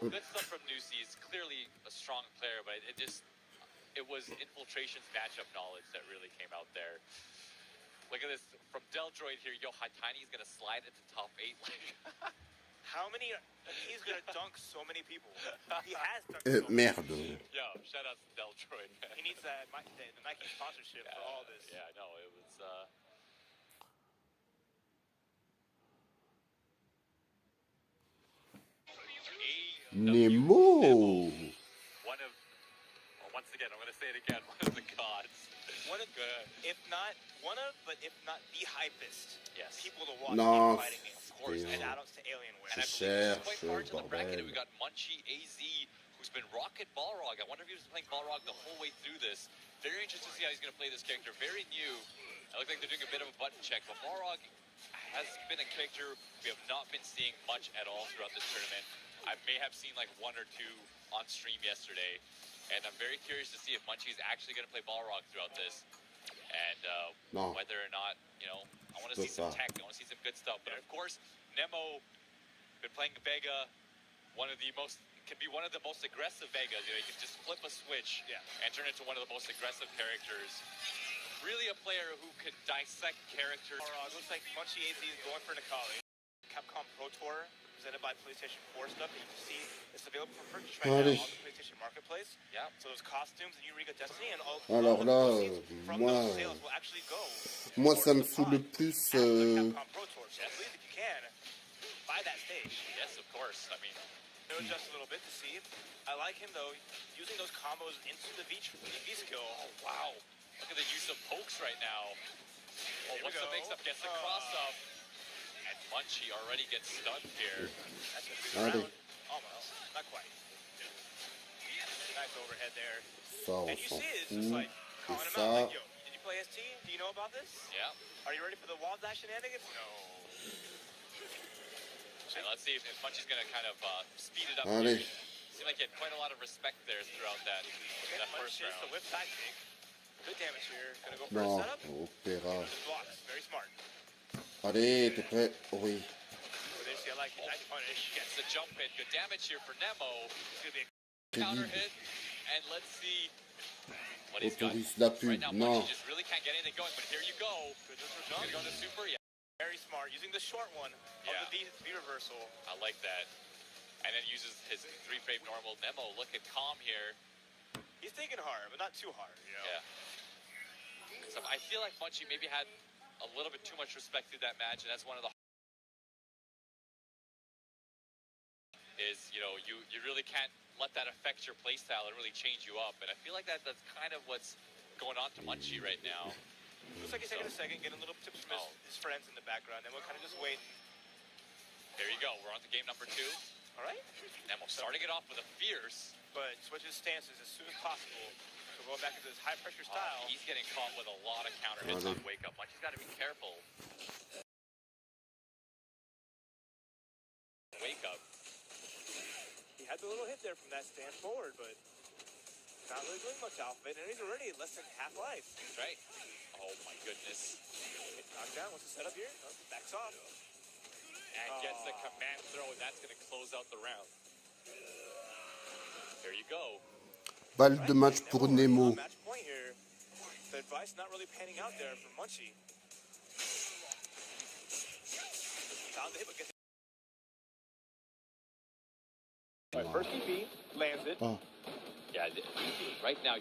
Good stuff from Nusi. He's clearly a strong player, but it was Infiltration's matchup knowledge that really came out there. Look at this, from Deldroid here, yo, Tiny's gonna slide into top 8. How many, he's gonna dunk so many people. He has dunked so many. Merde. Yo, shout out to Deldroid. He needs the Nike sponsorship for all this. Yeah, no, it was, Nemo. One of, well, once again, I'm going to say it again, one of the gods. One of, if not one of, but if not the hypest people to watch Non, in fighting games. Of course, and add-ons to Alienware. And I believe this is quite far to the bracket. We got Munchie AZ, who's been rocking Balrog. I wonder if he was playing Balrog the whole way through this. Very interested to see how he's going to play this character. Very new. I look like they're doing a bit of a button check, but Balrog has been a character we have not been seeing much at all throughout this tournament. I may have seen like one or two on stream yesterday, and I'm very curious to see if Munchie is actually going to play Balrog throughout this, and whether or not, you know, I want to see some tech, I want to see some good stuff. But of course, Nemo, been playing Vega, can be one of the most aggressive Vegas. You know, you can just flip a switch and turn into one of the most aggressive characters. Really a player who could dissect characters. Looks like Munchie AZ is going for Nikali. Capcom Pro Tour, presented by PlayStation 4 stuff. You can see it's available for purchase right now on the PlayStation Marketplace. Yeah. So those costumes and Eureka Destiny and all Alors là, from those sales will actually go. Moi, ça me saoule le plus. Capcom Pro Tour. So please, if you can, buy that stage. Yes, of course. I mean, it'll adjust a little bit to see. I like him though, using those combos into the V skill. Oh wow. Look at the use of pokes right now. Oh, once the mix-up gets the cross-up. And Munchie already gets stunned here. That's a good round. Almost. Not quite. Nice overhead there. And you see it's just like calling him out like, yo, did you play ST? Do you know about this? Yeah. Are you ready for the wall dash shenanigans? No. And let's see if Munchie's going to kind of speed it up here. Seemed like he had quite a lot of respect there throughout that first round. The whip tactic. Good damage here. Gonna go for a setup. Opéra. Blocks. Very smart. Allez, t'es prêt? Oui. I like it. Nice punish. Gets the jump in. Good damage here for Nemo. It's gonna be a counter hit. And let's see what he's got. Right now, Munchie just really can't get anything going. But here you go. He's gonna go to super. Yeah. Very smart. Using the short one of the V reversal. I like that. And then uses his 3-frame normal. Nemo looking calm here. He's thinking hard, but not too hard, you know? Yeah. So I feel like Munchie maybe had a little bit too much respect through that match, and that's one of the you know, you really can't let that affect your playstyle and really change you up. And I feel like that's kind of what's going on to Munchie right now. Looks like he's taking a second, getting little tips from his friends in the background, and we'll kind of just wait. There you go. We're on to game number 2. All right. Nemo starting it off with a fierce. But switches stances as soon as possible. So going back into his high-pressure style. He's getting caught with a lot of counter hits on Wake Up. Munchie's got to be careful. Wake Up. He had the little hit there from that stance forward, but not really doing much off of it. And he's already less than half life. That's right. Oh, my goodness. Knocked down. What's the setup here? Oh, backs off. And gets the command throw, and that's going to close out the round. There you go. Balle de match pour Nemo. Match point here. The advice not really panning out there for Munchie. Found the hit, but gets first EP, lands it. Yeah, right now,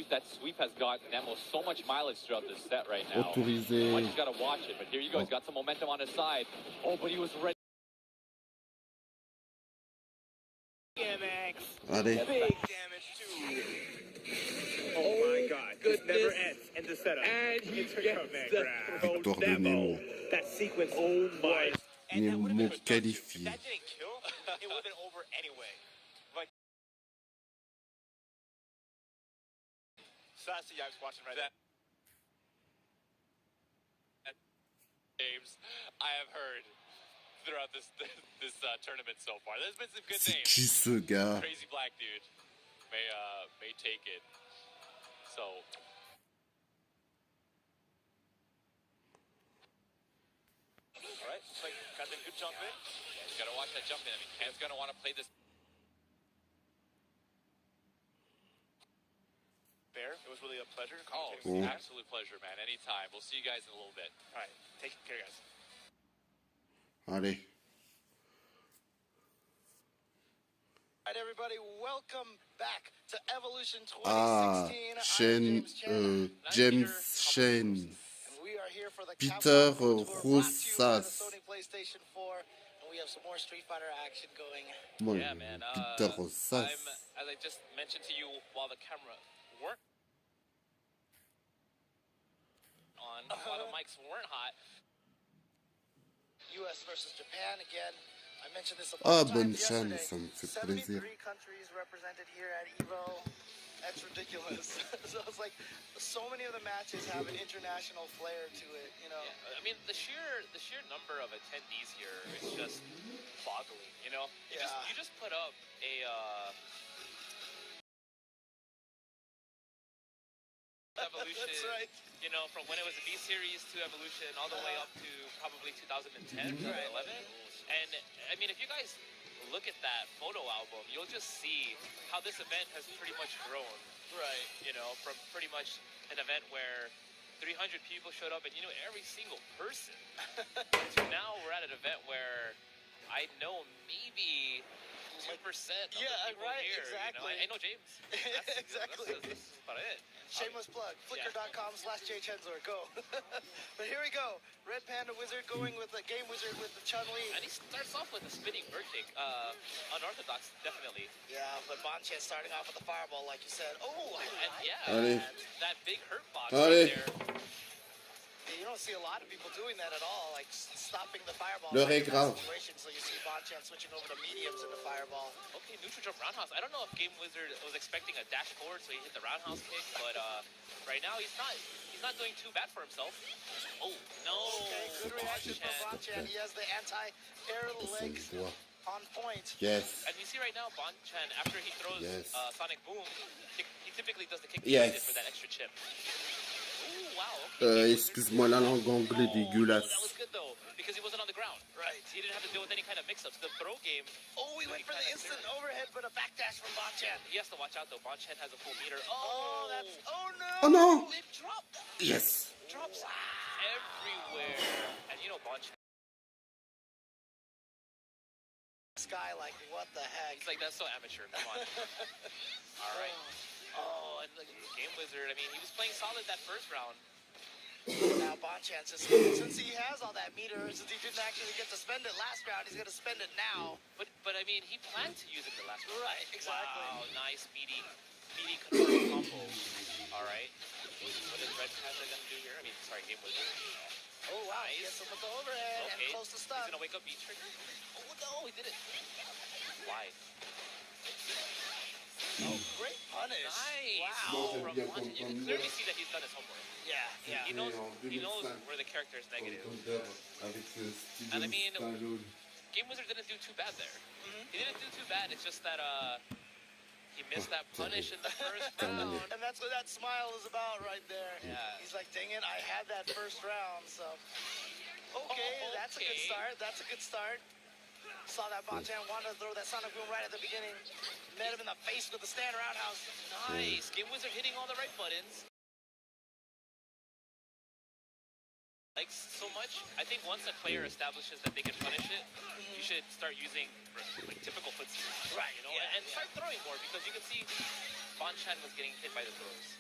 that sweep has gotten Nemo so much mileage throughout this set right now. Munchie's got to watch it, but here you go. He's got some momentum on his side. Oh, but he was ready. Allez. Big damage too. Oh my God! This never ends. And the setup. And he gets the Victoire de Nemo. That sequence. Oh my! Nemo qualifié. That didn't kill. It would have been over anyway. Like. So that's the guys watching right there. Names I have heard throughout this tournament so far. There's been some good names. Qui ce gars? Crazy Black Dude may take it. So all right, looks like got a good jump in. Yeah, you gotta watch that jump in. I mean, Ken's gonna want to play this. Bear, it was really a pleasure. Absolute pleasure, man. Anytime. We'll see you guys in a little bit. All right, take care, guys. Allez. All right, everybody, welcome back to Evolution 2016. James Chen. And we are here for the Peter Capcom Pro Tour brought to you by the Rosas. Sony PlayStation 4. And We have some more Street Fighter action going. Moi, Yeah, man. putain, Rosas. As I just mentioned to you while the camera weren't on, while the mics weren't hot. U.S. versus Japan again. I mentioned this a Ah, bunch of bonne times chaîne, yesterday. ça me fait 73 plaisir. countries represented here at EVO. That's ridiculous. So it's like so many of the matches have an international flair to it, you know. Yeah, I mean the sheer number of attendees here is just boggling. You know, you just put up a Evolution. That's right. You know, from when it was a B series to Evolution, all the way up to probably 2010, 2011. And I mean, if you guys look at that photo album, you'll just see how this event has pretty much grown. Right. You know, from pretty much an event where 300 people showed up and you knew every single person to now we're at an event where I know maybe 2% of the people right, here. exactly. You know, I know James. Exactly. That's about it. Shameless plug. Flickr.com/JChenzler. Go. But here we go. Red Panda Wizard going with the Game Wizard with the Chun-Li. And he starts off with a spinning bird kick. Unorthodox, definitely. Yeah, but Bonchen starting off with the fireball, like you said. Oh, And yeah, Allez. that big hurt box Allez. right there. you don't see a lot of people doing that at all, like stopping the fireball. L'heure right est in that grave. situation, so you see Bonchen switching over to mediums in the fireball. Okay, neutral jump roundhouse. I don't know if Game Wizard was expecting a dash forward, so he hit the roundhouse kick, but right now he's not doing too bad for himself. Oh no! Okay, good reaction from Bonchen. He has the anti-air legs on point. Yes. And you see right now, Bonchen, after he throws Yes. Sonic Boom, he typically does the kick Yes. for that extra chip. Ooh, wow. Okay. Excuse-moi, la langue anglaise dégueulasse. That was good though, because he wasn't on the ground. Right. He didn't have to deal with any kind of mix-ups. The throw game. Oh, he went for the instant overhead, but a backdash from Bonchen. He has to watch out though. Bonchen has a full meter. Oh, that's. Oh no! Oh no! It dropped. Yes. Drops everywhere. And you know Bonchen. This guy, like, what the heck? He's like, that's so amateur. Come on. All right. Oh, and like, Game Wizard. I mean, he was playing solid that first round. Now Bonchen, since he has all that meter, since he didn't actually get to spend it last round, he's gonna spend it now. But I mean, he planned to use it the last round. Right, exactly. Wow, nice meaty converted combo. All right. What is Red Panda gonna do here? I mean, sorry, Game Wizard. Oh wow, he gets him with the overhead and close to stun. He's gonna wake up beat trigger. Oh no, he did it. Why? Oh, great punish. Nice. Wow. From Bonchen. You can clearly see that he's done his homework. Yeah, yeah. He knows where the character is negative. And And I mean, Game Wizard didn't do too bad there. He didn't do too bad. It's just that he missed that punish in the first round. And that's what that smile is about right there. Yeah. He's like, dang it, I had that first round, so. Okay, that's a good okay. start. That's a good start. Saw that Bonchen wanted to throw that Sonic Boom right at the beginning. Met him in the face with the stand roundhouse. Nice. Game Wizard hitting all the right buttons. Like so much. I think once a player establishes that they can punish it, you should start using like typical footsies. Right, You know, yeah, and start throwing more because you can see Bonchen was getting hit by the throws.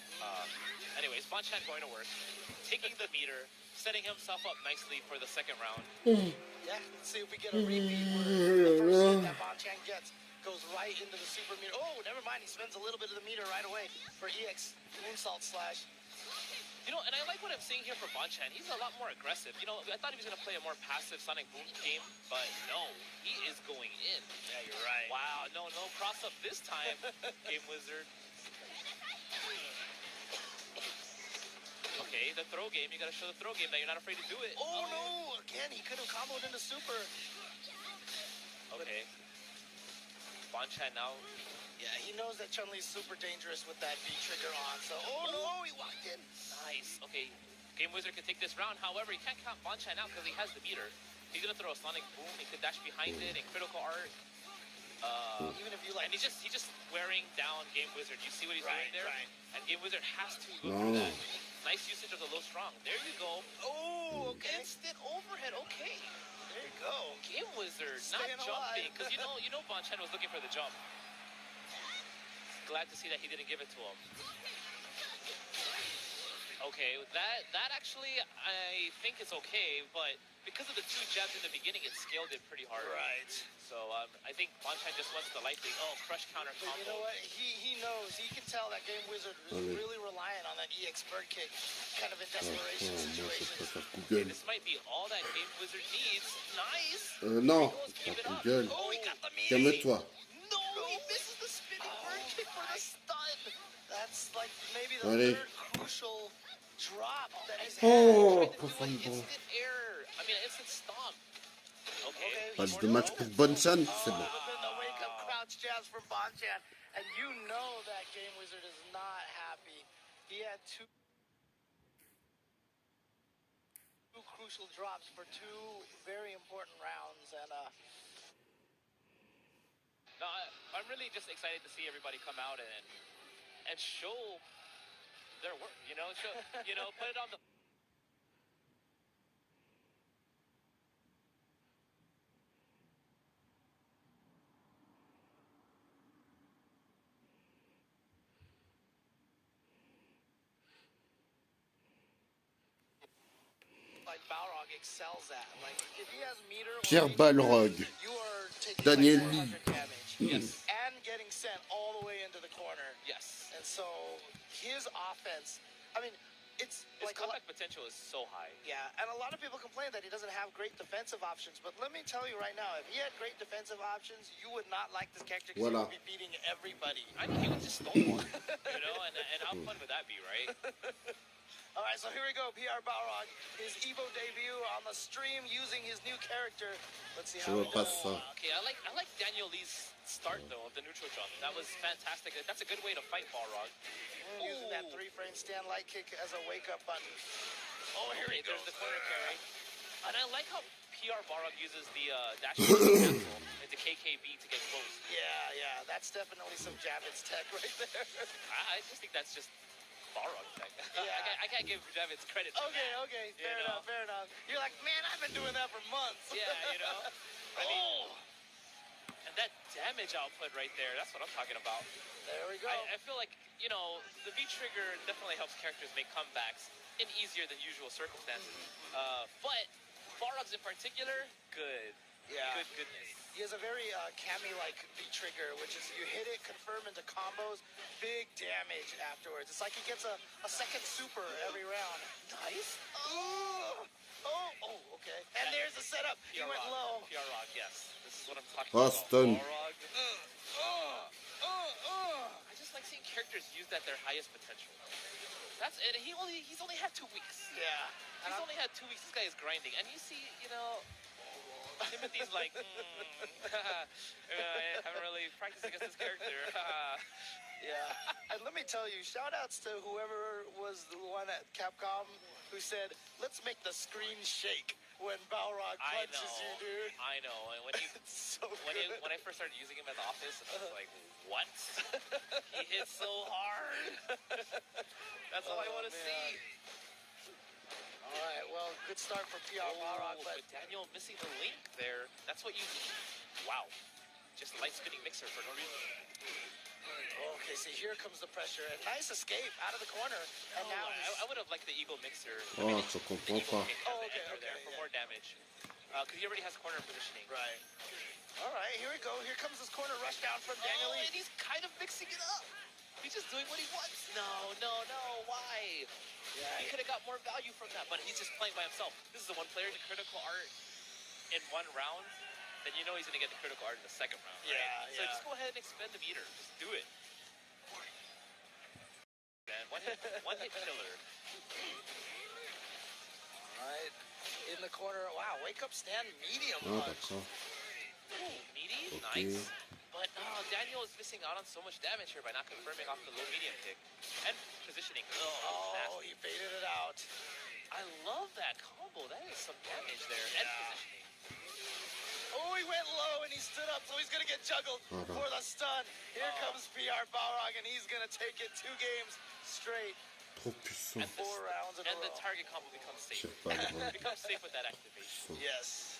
Anyways, Bonchen going to work, taking the meter, setting himself up nicely for the second round. Yeah, let's see if we get a repeat where the first hit that Bonchen gets goes right into the super meter. Oh, never mind, he spends a little bit of the meter right away for EX moonsault slash. You know, and I like what I'm seeing here for Bonchen. He's a lot more aggressive. You know, I thought he was going to play a more passive Sonic Boom game, but no, he is going in. Yeah, you're right. Wow, no cross up this time, Game Wizard. Okay, the throw game. You got to show the throw game that you're not afraid to do it. Oh no, again, he could have comboed into super. Okay. Bonchen now. Yeah, he knows that Chun-Li's super dangerous with that V trigger on, so oh no, he walked in. Nice. Okay, Game Wizard can take this round. However, he can't count Bonchen out because he has the meter. He's gonna throw a Sonic Boom. He could dash behind it and critical art. Even if you like, And he's just wearing down Game Wizard. You see what he's doing there? Right. And Game Wizard has to go through that. Nice usage of the low strong. There you go. Oh, okay. Instant overhead. Okay. There you go. Game Wizard Staying not jumping alive. because you know Bonchen was looking for the jump. Glad to see that he didn't give it to him. Okay, that actually I think is okay, but because of the 2 jabs in the beginning, it scaled it pretty hard. Right. So I think bonne just wants the lightly. Oh, crush counter combo. But you know what? He knows. He can tell that Game Wizard is really reliant on that EX bird kick, kind of in desperation situations. Okay, this might be all that Game Wizard needs. Nice. Non, ta gueule. Oh, he got the meaty. Calme-toi. No, he misses the spinning bird kick for the stun. That's like maybe the Allez. third crucial drop that he's Oh, had. profonde bon. Instant error. I mean, instant stomp. Okay. Pas de match pour Bonne-chan, c'est bon. The wake up crouch jabs from Bonchan, and you know that Game Wizard is not happy. He had two crucial drops for 2 very important rounds, and No, I'm really just excited to see everybody come out and show their work. You know, put it on the. like Balrog excels at. Like if he has meter, Pierre Balrog, you are taking Daniel like Lee. 400 damage, yes, and getting sent all the way into the corner. Yes. And so his offense, I mean, it's His like comeback potential is so high. yeah, and a lot of people complain that he doesn't have great defensive options. But let me tell you right now, if he had great defensive options, you would not like this character because Voilà. he would be beating everybody. I mean, he would just stonewall. And how fun would that be, right? All right, so here we go. PR Balrog, his Evo debut on the stream using his new character. Let's see Je how veux he pas does. ça. Okay, I like Daniel Lee's start though of the neutral jump. That was fantastic. That's a good way to fight Balrog. Using that 3-frame stand light kick as a wake-up button. Oh, here he goes. There's the corner carry. And I like how PR Balrog uses the dash cancel into KKB to get close. Yeah, that's definitely some Javits tech right there. I just think that's just Balrog tech. Yeah. I can't give Javits credit for that. Okay, fair enough. You're like, man, I've been doing that for months. Yeah, I mean, and that damage output right there, that's what I'm talking about. There we go. I feel like, the V-trigger definitely helps characters make comebacks in easier than usual circumstances. But Balrog's in particular, good. Yeah. Good goodness. He has a very Cammy-like V-trigger, which is you hit it, confirm into combos, big damage afterwards. It's like he gets a second super every round. Nice. Oh, okay. And there's the setup. He went low. PR Rock, yes. This is what I'm talking Oh, about. stun. Balrog. I just like seeing characters use at their highest potential. That's it. He's only had 2 weeks. Yeah. He's only had 2 weeks. This guy is grinding. And you see, Timothy's like, I haven't really practiced against this character. Yeah. And let me tell you, shout outs to whoever was the one at Capcom who said, let's make the screen shake when Balrog punches you, dude. I know. And when It's so when good. I first started using him at the office, I was like, what? He hits so hard. That's all I want to see. All right, well, good start for PR Balrog, but Daniel missing the link there. That's what you need. Wow. Just a light spinning mixer for no reason. Okay, so here comes the pressure. A nice escape out of the corner. And now I would have liked the Eagle mixer. Oh, je comprends pas. There for more damage. Because he already has corner positioning. Right. All right, here we go. Here comes this corner rush down from Daniel Lee. And he's kind of mixing it up. He's just doing what he wants. No. Why? Yeah, He could have got more value from that, but he's just playing by himself. This is the one player to critical art in 1 round. Then you know he's going to get the critical art in the 2nd round, right? Yeah, So just go ahead and expend the meter. Just do it. Man, one hit killer. All right, in the corner. Wow, wake up stand medium Ah, punch. d'accord. Ooh, meaty, Okay. nice. But Daniel is missing out on so much damage here by not confirming off the low medium kick and positioning. Oh, he baited it out. I love that combo. That is some damage there and positioning. Oh, he went low and he stood up, so he's going to get juggled for the stun. Here comes PR Balrog, and he's going to take it 2 games straight. Trop puissant. 4 rounds in a And the row. target combo becomes safe. Pierre Balrog. Becomes safe with that activation. Yes.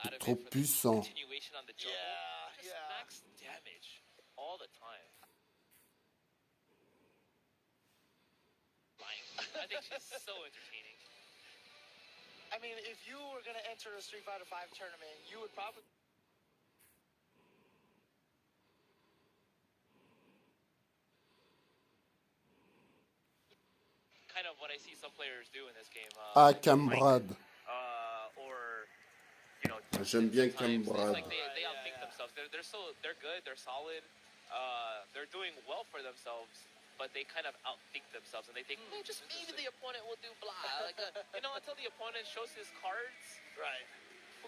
Out of it Trop for the puissant. continuation on the jump. Just max damage all the time. Lying. I think she's so entertaining. I mean, if you were going to enter a Street Fighter V tournament, you would probably... Kind of what I see some players do in this game. Cambrad. Or, you know, J'aime bien sometimes it's Cambrad. like they outthink themselves. They're good, they're solid, they're doing well for themselves, but they kind of outthink themselves, and they think, just maybe the opponent will do blah. Like, until the opponent shows his cards, Right.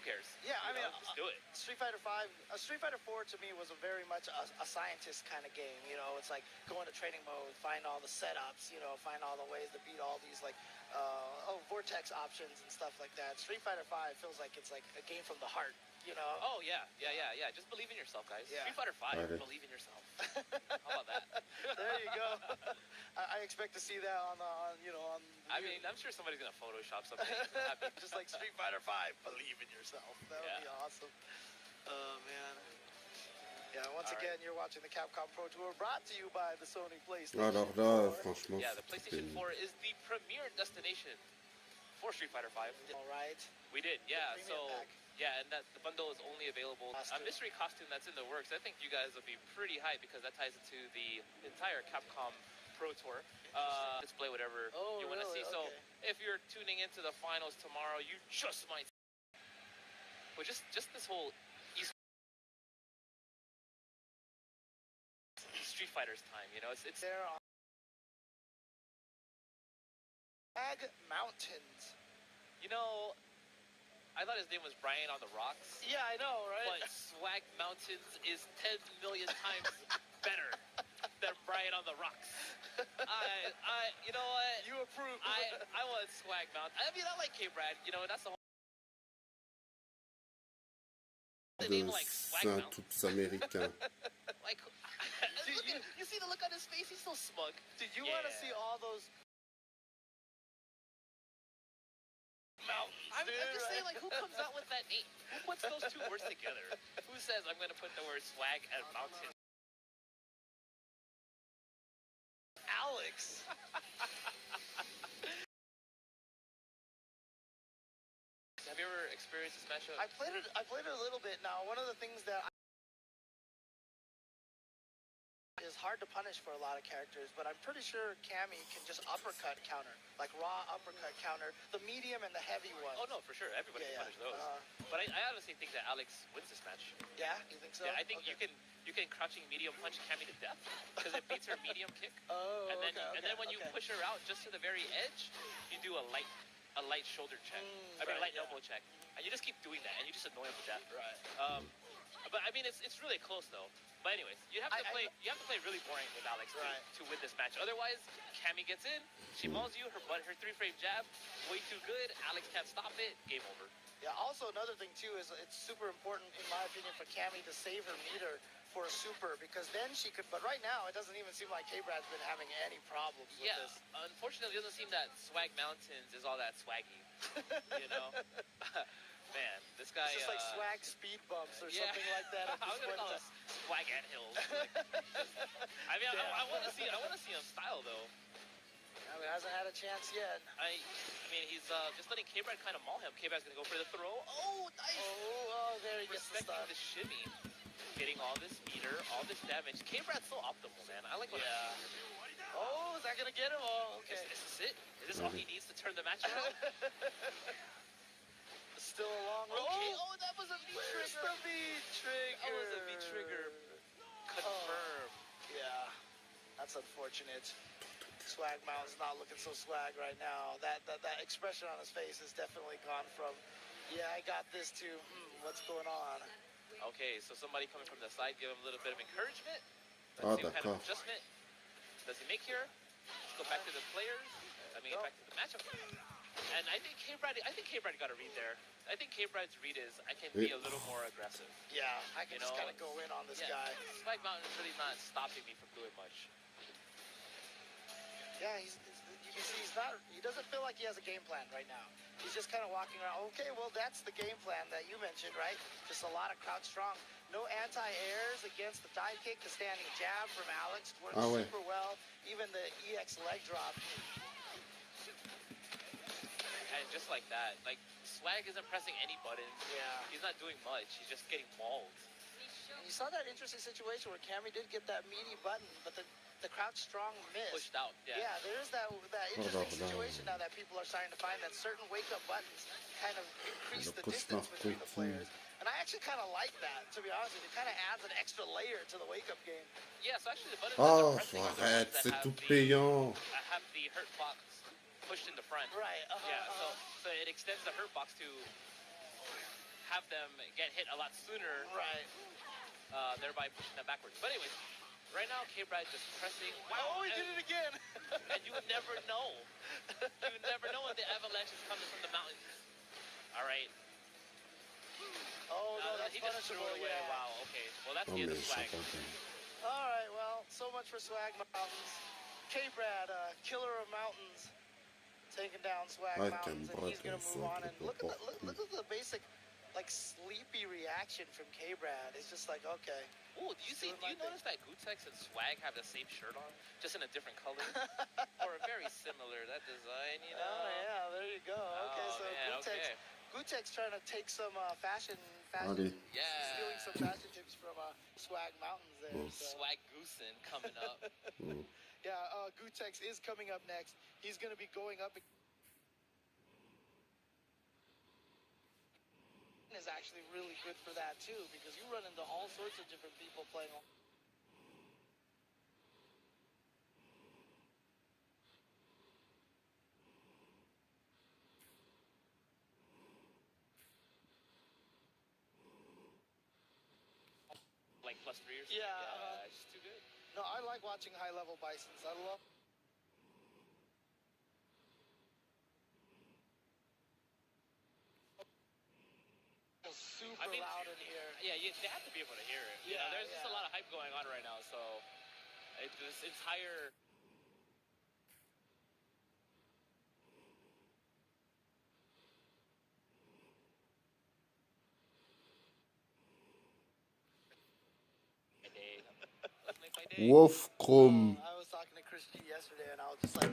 who cares? Yeah, I mean, just do it. Street Fighter Street Fighter 4 to me was very much a scientist kind of game. It's like go into training mode, find all the setups, find all the ways to beat all these like vortex options and stuff like that. Street Fighter 5 feels like it's like a game from the heart. Oh yeah. Just believe in yourself, guys. Yeah. Street Fighter 5, believe in yourself. How about that? There you go. I expect to see that on. I mean, I'm sure somebody's gonna Photoshop something. Just like Street Fighter 5, believe in yourself. That would be awesome. Oh man. Yeah, once again, you're watching the Capcom Pro Tour, brought to you by the Sony PlayStation. Alors là, franchement, yeah, the PlayStation 4 is the premier destination for Street Fighter 5. All right. We did, yeah. The So, premium pack. yeah, and the bundle is only available. A mystery costume that's in the works. I think you guys will be pretty hyped because that ties into the entire Capcom Pro Tour. Display whatever you want to see. So, if you're tuning into the finals tomorrow, you just might. But just this whole Street Fighter's time, it's there on Swag Mountains. I thought his name was Brian on the Rocks. Yeah, I know, right? But Swag Mountains is 10 million times better than Brian on the Rocks. You know what? You approve. I want Swag Mountain. I mean, I like K-Brad. That's the whole. The name like Swag Mountain. Saint-Oups américain. Like, you see the look on his face? He's so smug. Did you want to see all those mountains? I'm just saying, like, who comes out with that name? Who puts those two words together? Who says, I'm going to put the word swag and mountain? Alex. Have you ever experienced this matchup? I played it a little bit now. One of the things that is hard to punish for a lot of characters, but I'm pretty sure Cammy can just uppercut counter, like raw uppercut counter, the medium and the heavy one. Oh no, for sure, everybody can punish those. But I honestly think that Alex wins this match. Yeah, you think so? Yeah, I think you can crouching medium punch Cammy to death because it beats her medium kick. Oh, and then when you push her out just to the very edge, you do a light shoulder check. A light elbow check, and you just keep doing that, and you just annoy him to death. Right. But I mean, it's really close though. But anyways, you have to play really boring with Alex to win this match. Otherwise, Cammy gets in, she mauls you, her 3-frame jab, way too good. Alex can't stop it. Game over. Yeah. Also, another thing too is it's super important, in my opinion, for Cammy to save her meter for a super, because then she could. But right now, it doesn't even seem like K-Brad's been having any problems with this. Unfortunately, it doesn't seem that Swag Mountains is all that swaggy. Man, this guy. It's just like swag speed bumps or something like that. I was gonna call it swag ant hills. I mean, I want to see him style though. I mean, hasn't had a chance yet. I mean, he's just letting K-Brad kind of maul him. K-Brad's gonna go for the throw. Oh, nice. Oh, there he gets the Respecting stuff. the shimmy, getting all this meter, all this damage. K-Brad's so optimal, man. I like what. Oh, is that gonna get him? Oh, okay. Is this it? Is this all he needs to turn the match around? Still a long way. Okay. Oh, that was a V trigger. The V-trigger. That was a V trigger. Confirmed. Yeah, that's unfortunate. Swag Mountain's not looking so swag right now. That expression on his face has definitely gone from, yeah, I got this to, what's going on? Okay, so somebody coming from the side, give him a little bit of encouragement. Let's see what kind of adjustment does he make here. Let's go back to the players. Back to the matchup. And I think K-Brad got a read there. I think K-Brad's read is I can be a little more aggressive. Yeah, I can just kind of go in on this guy. Swag Mountain's really not stopping me from doing much. Yeah, you can see he doesn't feel like he has a game plan right now. He's just kind of walking around. Okay, well, that's the game plan that you mentioned, right? Just a lot of crouch strong. No anti-airs against the dive kick. The standing jab from Alex works super well. Even the EX leg drop. just like that. Like, Swag isn't pressing any buttons. Yeah. He's not doing much. He's just getting mauled. And you saw that interesting situation where Cammy did get that meaty button, but the crouch strong missed. Pushed out, yeah. Yeah, there is that interesting situation now that people are starting to find that certain wake-up buttons kind of increase the distance between the players. And I actually kind of like that, to be honest with you. It kind of adds an extra layer to the wake-up game. Yeah, so actually the buttons Oh, that they're pressing arrête, c'est tout have payant. have the hurt box pushed in the front. Right. So it extends the hurt box to have them get hit a lot sooner. Right. Thereby pushing them backwards. But anyways, right now K-Brad just pressing. Wow, he did it again. And you would never know. You would never know when the avalanche is coming from the mountains. All right. Oh, no, that's he just threw punishable, it away. yeah. Wow, okay. Well, that's the end of Swag. All right, well, so much for Swag Mountains. K-Brad, killer of mountains, taking down Swag Mountains, and he's going to move on. And look at the basic, like, sleepy reaction from K-Brad. It's just like, okay. Ooh, do you notice that Gutex and Swag have the same shirt on, just in a different color? Or very similar, that design, you know? Oh, yeah, there you go. Okay, so man, Gutex trying to take some fashion, stealing some fashion tips from Swag Mountains there. So. Swag Goosen coming up. Yeah, Gutex is coming up next. He's going to be going up. Is actually really good for that too, because you run into all sorts of different people playing. Like +3 or something? Yeah. It's just too good. No, I like watching high-level Bisons. I love. Super loud in here. Yeah, they have to be able to hear it. You know, there's just a lot of hype going on right now, so this entire. Wolf Chrome. I was talking to Chris G yesterday, and I was just like,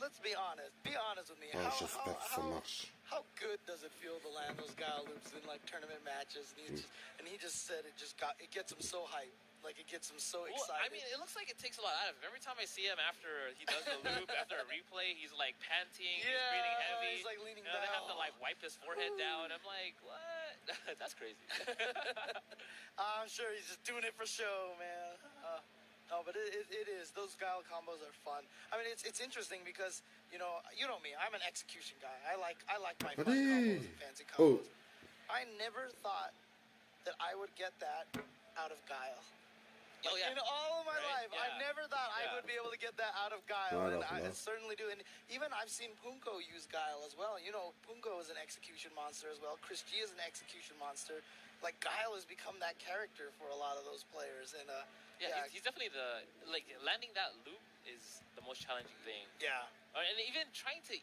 let's be honest. Be honest with me. How good does it feel to land those guile loops in like tournament matches? And he just said it gets him so hyped. Like it gets him so excited. Well, I mean, it looks like it takes a lot out of him. Every time I see him after he does the loop, after a replay, he's like panting, he's breathing heavy. He's like leaning down. They have to like wipe his forehead down. I'm like, what? That's crazy. I'm sure he's just doing it for show, man. No, but it is. Those guile combos are fun. I mean, it's interesting because you know me. I'm an execution guy. I like my fun combos and fancy combos. I never thought that I would get that out of guile. In all of my life, I never thought I would be able to get that out of guile, and I certainly do. And even I've seen Punko use guile as well. You know, Punko is an execution monster as well. Chris G is an execution monster. Like guile has become that character for a lot of those players, and he's definitely landing that loop is the most challenging thing. Yeah, and even trying to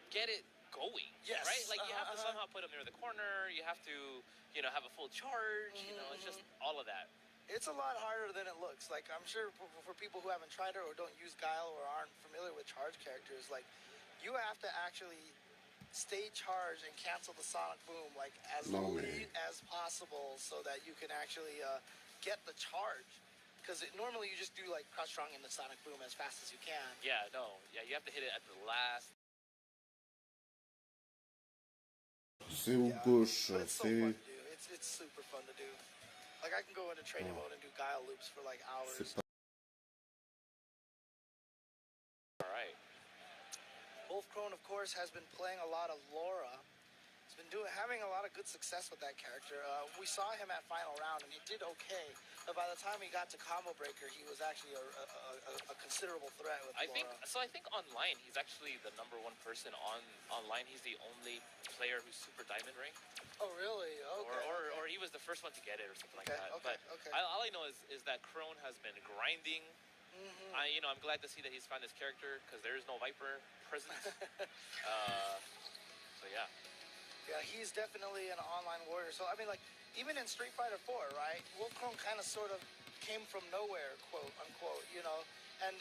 get it going. Yes, right. Like you have to somehow put him near the corner. You have to, have a full charge. You know, it's just all of that. It's a lot harder than it looks. Like, I'm sure for people who haven't tried it or don't use guile or aren't familiar with charge characters, like, you have to actually stay charged and cancel the sonic boom, like, as late as possible so that you can actually get the charge. Because normally you just do, like, crouch strong in the sonic boom as fast as you can. Yeah, no. Yeah, you have to hit it at the last. C'est au gauche. It's so fun to do. It's super fun to do. Like, I can go into training mode and do guile loops for, like, hours. All right. Wolf Crone, of course, has been playing a lot of Laura. He's been having a lot of good success with that character. We saw him at Final Round, and he did okay. But by the time he got to Combo Breaker, he was actually a considerable threat with Laura. I think online, he's actually the #1 person online. He's the only player who's Super Diamond ranked. Oh, really? Okay. Or he was the first one to get it or something like that. But all I know is that Crone has been grinding. I'm glad to see that he's found his character because there is no Viper presence. So yeah. Yeah, he's definitely an online warrior. So, I mean, like, even in Street Fighter 4, right, Wolf Crone kind of sort of came from nowhere, quote, unquote, And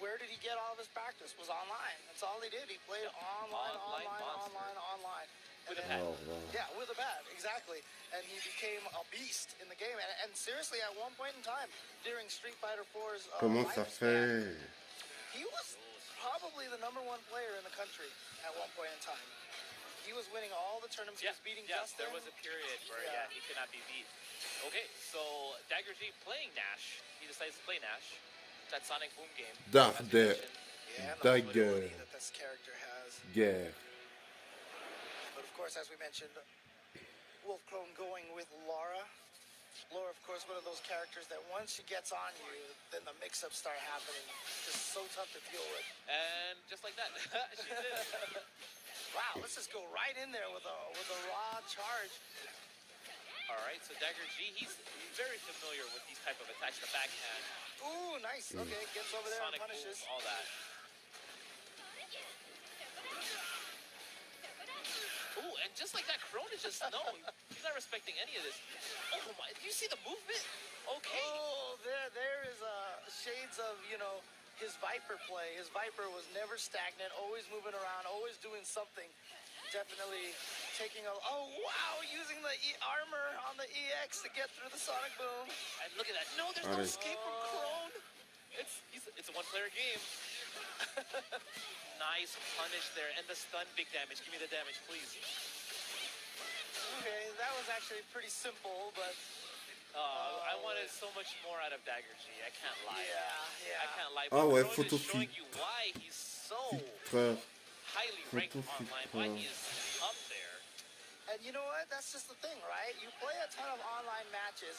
where did he get all of his practice? Was online. That's all he did. He played online. With a bat. Yeah, with a bat, exactly. And he became a beast in the game. And seriously, at one point in time, during Street Fighter 4's Comment ça fait? he was probably the #1 player in the country at one point in time. He was winning all the tournaments. He was beating Justin. There was a period where he could not be beat. Okay, so Dagger G playing Nash. He decides to play Nash. That Sonic Boom game. That's the Dagger that this character has. Yeah. But of course, as we mentioned, Wolf Clone going with Laura. Laura, of course, one of those characters that once she gets on you, then the mix-ups start happening. Just so tough to deal with. And just like that, she did. Wow, let's just go right in there with a raw charge. All right, so Dagger G, he's very familiar with these type of attacks, the backhand. Ooh, nice. Okay, gets over there Sonic and punishes. Boom, all that. Ooh, and just like that, Krone is just, no, he's not respecting any of this. Oh my, do you see the movement? Okay. Oh, there is shades of, his Viper play. His Viper was never stagnant, always moving around, always doing something. Definitely taking oh wow, using the armor on the EX to get through the Sonic Boom. And look at that. No, there's no escape from Krone. It's a one-player game. Nice punish there. And the stun, big damage. Give me the damage, please. Okay, that was actually pretty simple, but... I wanted so much more out of Dagger G. I can't lie. Yeah. I can't lie. Ah ouais, Krone is showing you why he's so highly ranked online. Why he is up there. And you know what? That's just the thing, right? You play a ton of online matches,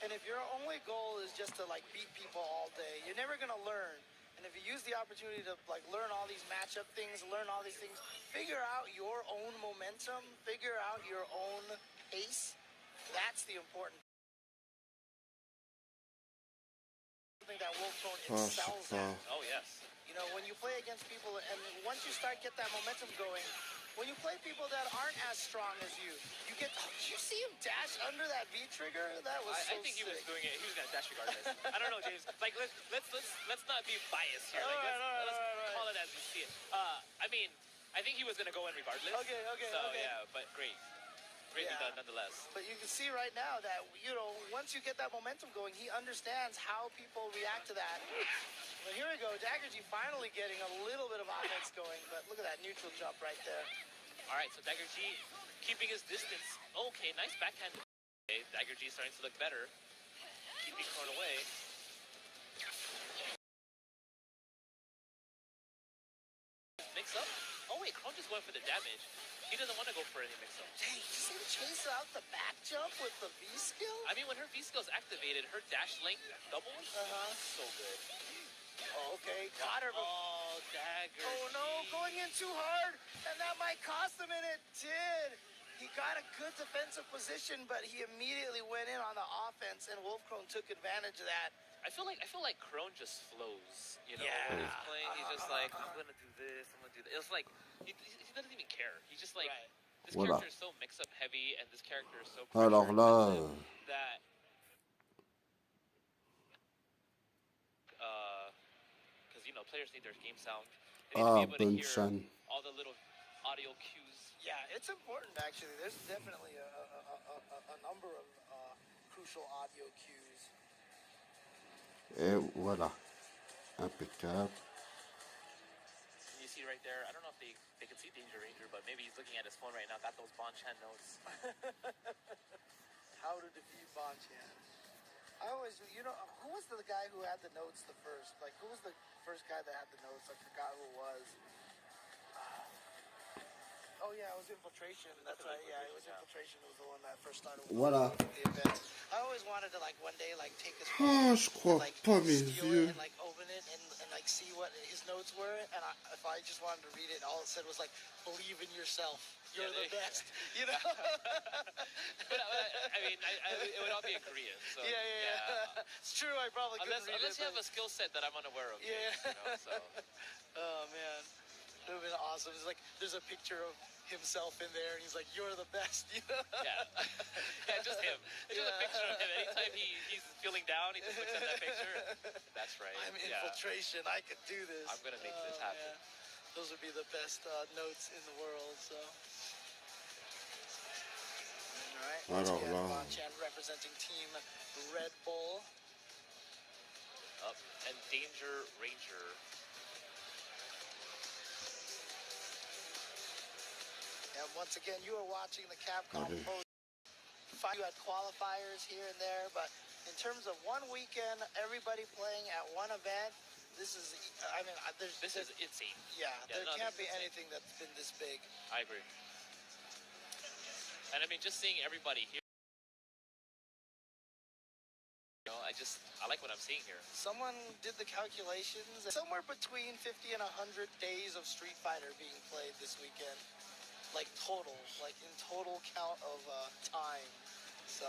and if your only goal is just to beat people all day, you're never gonna learn. And if you use the opportunity to learn all these matchup things, learn all these things, figure out your own momentum, figure out your own pace. That's the important thing that Wolf Clone excels at. Oh yes. When you play against people, and once you start get that momentum going, when you play people that aren't as strong as you get. Did you see him dash under that V trigger? That was I think he was doing it. He was gonna dash regardless. I don't know, James. Let's not be biased here. Let's call it as we see it. I think he was gonna go in regardless. Okay. So yeah, but great. Greatly done nonetheless. But you can see right now that, once you get that momentum going, he understands how people react to that. But here we go. Dagger G finally getting a little bit of offense going, but look at that neutral jump right there. All right, so Dagger G keeping his distance. Okay, nice backhand. Okay, Dagger G starting to look better. Keeping Krone away. Mix up. Oh wait, Krone just went for the damage. He doesn't want to go for any mix-up. Dang, you see him chase out the back jump with the V skill? I mean, when her V skill is activated, her dash length doubles. So good. Oh, okay, got her. Oh, Dagger. Oh no, going in too hard, and that might cost him, and it did. He got a good defensive position, but he immediately went in on the offense, and Wolf Clone took advantage of that. I feel like Krone just flows, When Yeah. he's playing, he's just like, I'm gonna do this, I'm gonna do that. It's like he doesn't even care. He's just like, this character is so mix-up heavy, and this character is so Alors là, that because players need their game sound. They need to be able to hear all the little audio cues. Yeah, it's important actually. There's definitely a number of crucial audio cues. et voilà, impeccable. You see right there, I don't know if they can see Danger Ranger, but maybe he's looking at his phone right now, got those Bonchan notes. How to defeat Bonchan. I always, who was the guy who had the notes the first? Who was the first guy that had the notes? I forgot who it was. Oh yeah, it was Infiltration. That's right. Yeah, it was Infiltration. Was the one that first started. Voilà. The event. I always wanted to one day take his Ah, phone, je crois pas mes yeux. and open it and see what his notes were. And if I just wanted to read it, all it said was believe in yourself. You're the best. But I mean, it would all be in Korean. So, yeah. It's true. I probably couldn't read unless it. you have a skill set that I'm unaware of. Yeah. So. Oh man, it would have been awesome. It's there's a picture of himself in there, and he's like, "You're the best," you know? Yeah, yeah, just him. It's just a picture of him. Anytime he's feeling down, he just looks at that picture. That's right. I'm infiltration. I could do this. I'm gonna make this happen. Man. Those would be the best notes in the world. So. All right. Once again, Bonchan representing Team Red Bull. Up and Danger Ranger. And once again, you are watching the Capcom Pro. You had qualifiers here and there, but in terms of one weekend, everybody playing at one event, this is, I mean, this is insane. Yeah, there can't be anything that's been this big. I agree. And I mean, just seeing everybody here, you know, I like what I'm seeing here. Someone did the calculations, somewhere between 50 and 100 days of Street Fighter being played this weekend. Like in total count of time. So,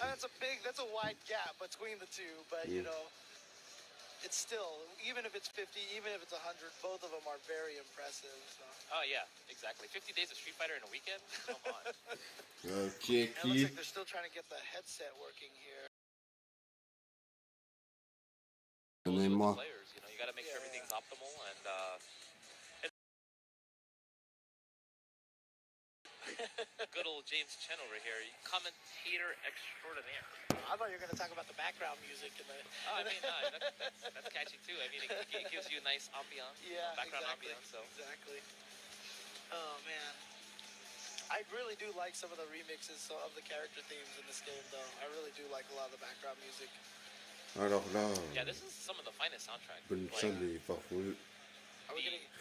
that's a wide gap between the two, but you know, it's still, even if it's 50, even if it's 100, both of them are very impressive. So. Oh yeah, exactly. 50 days of Street Fighter in a weekend? Come on. Okay, it looks like they're still trying to get the headset working here. Players, you know, you got to make sure everything's optimal and good old James Chen over here, commentator extraordinaire. I thought you were going to talk about the background music. Oh, I mean, that's catchy too. I mean, it gives you a nice ambiance. Yeah, background exactly, ambiance. So. Exactly. Oh, man. I really do like some of the remixes of the character themes in this game, though. I really do like a lot of the background music. Alors là, yeah, this is some of the finest soundtracks. Bonne est parfois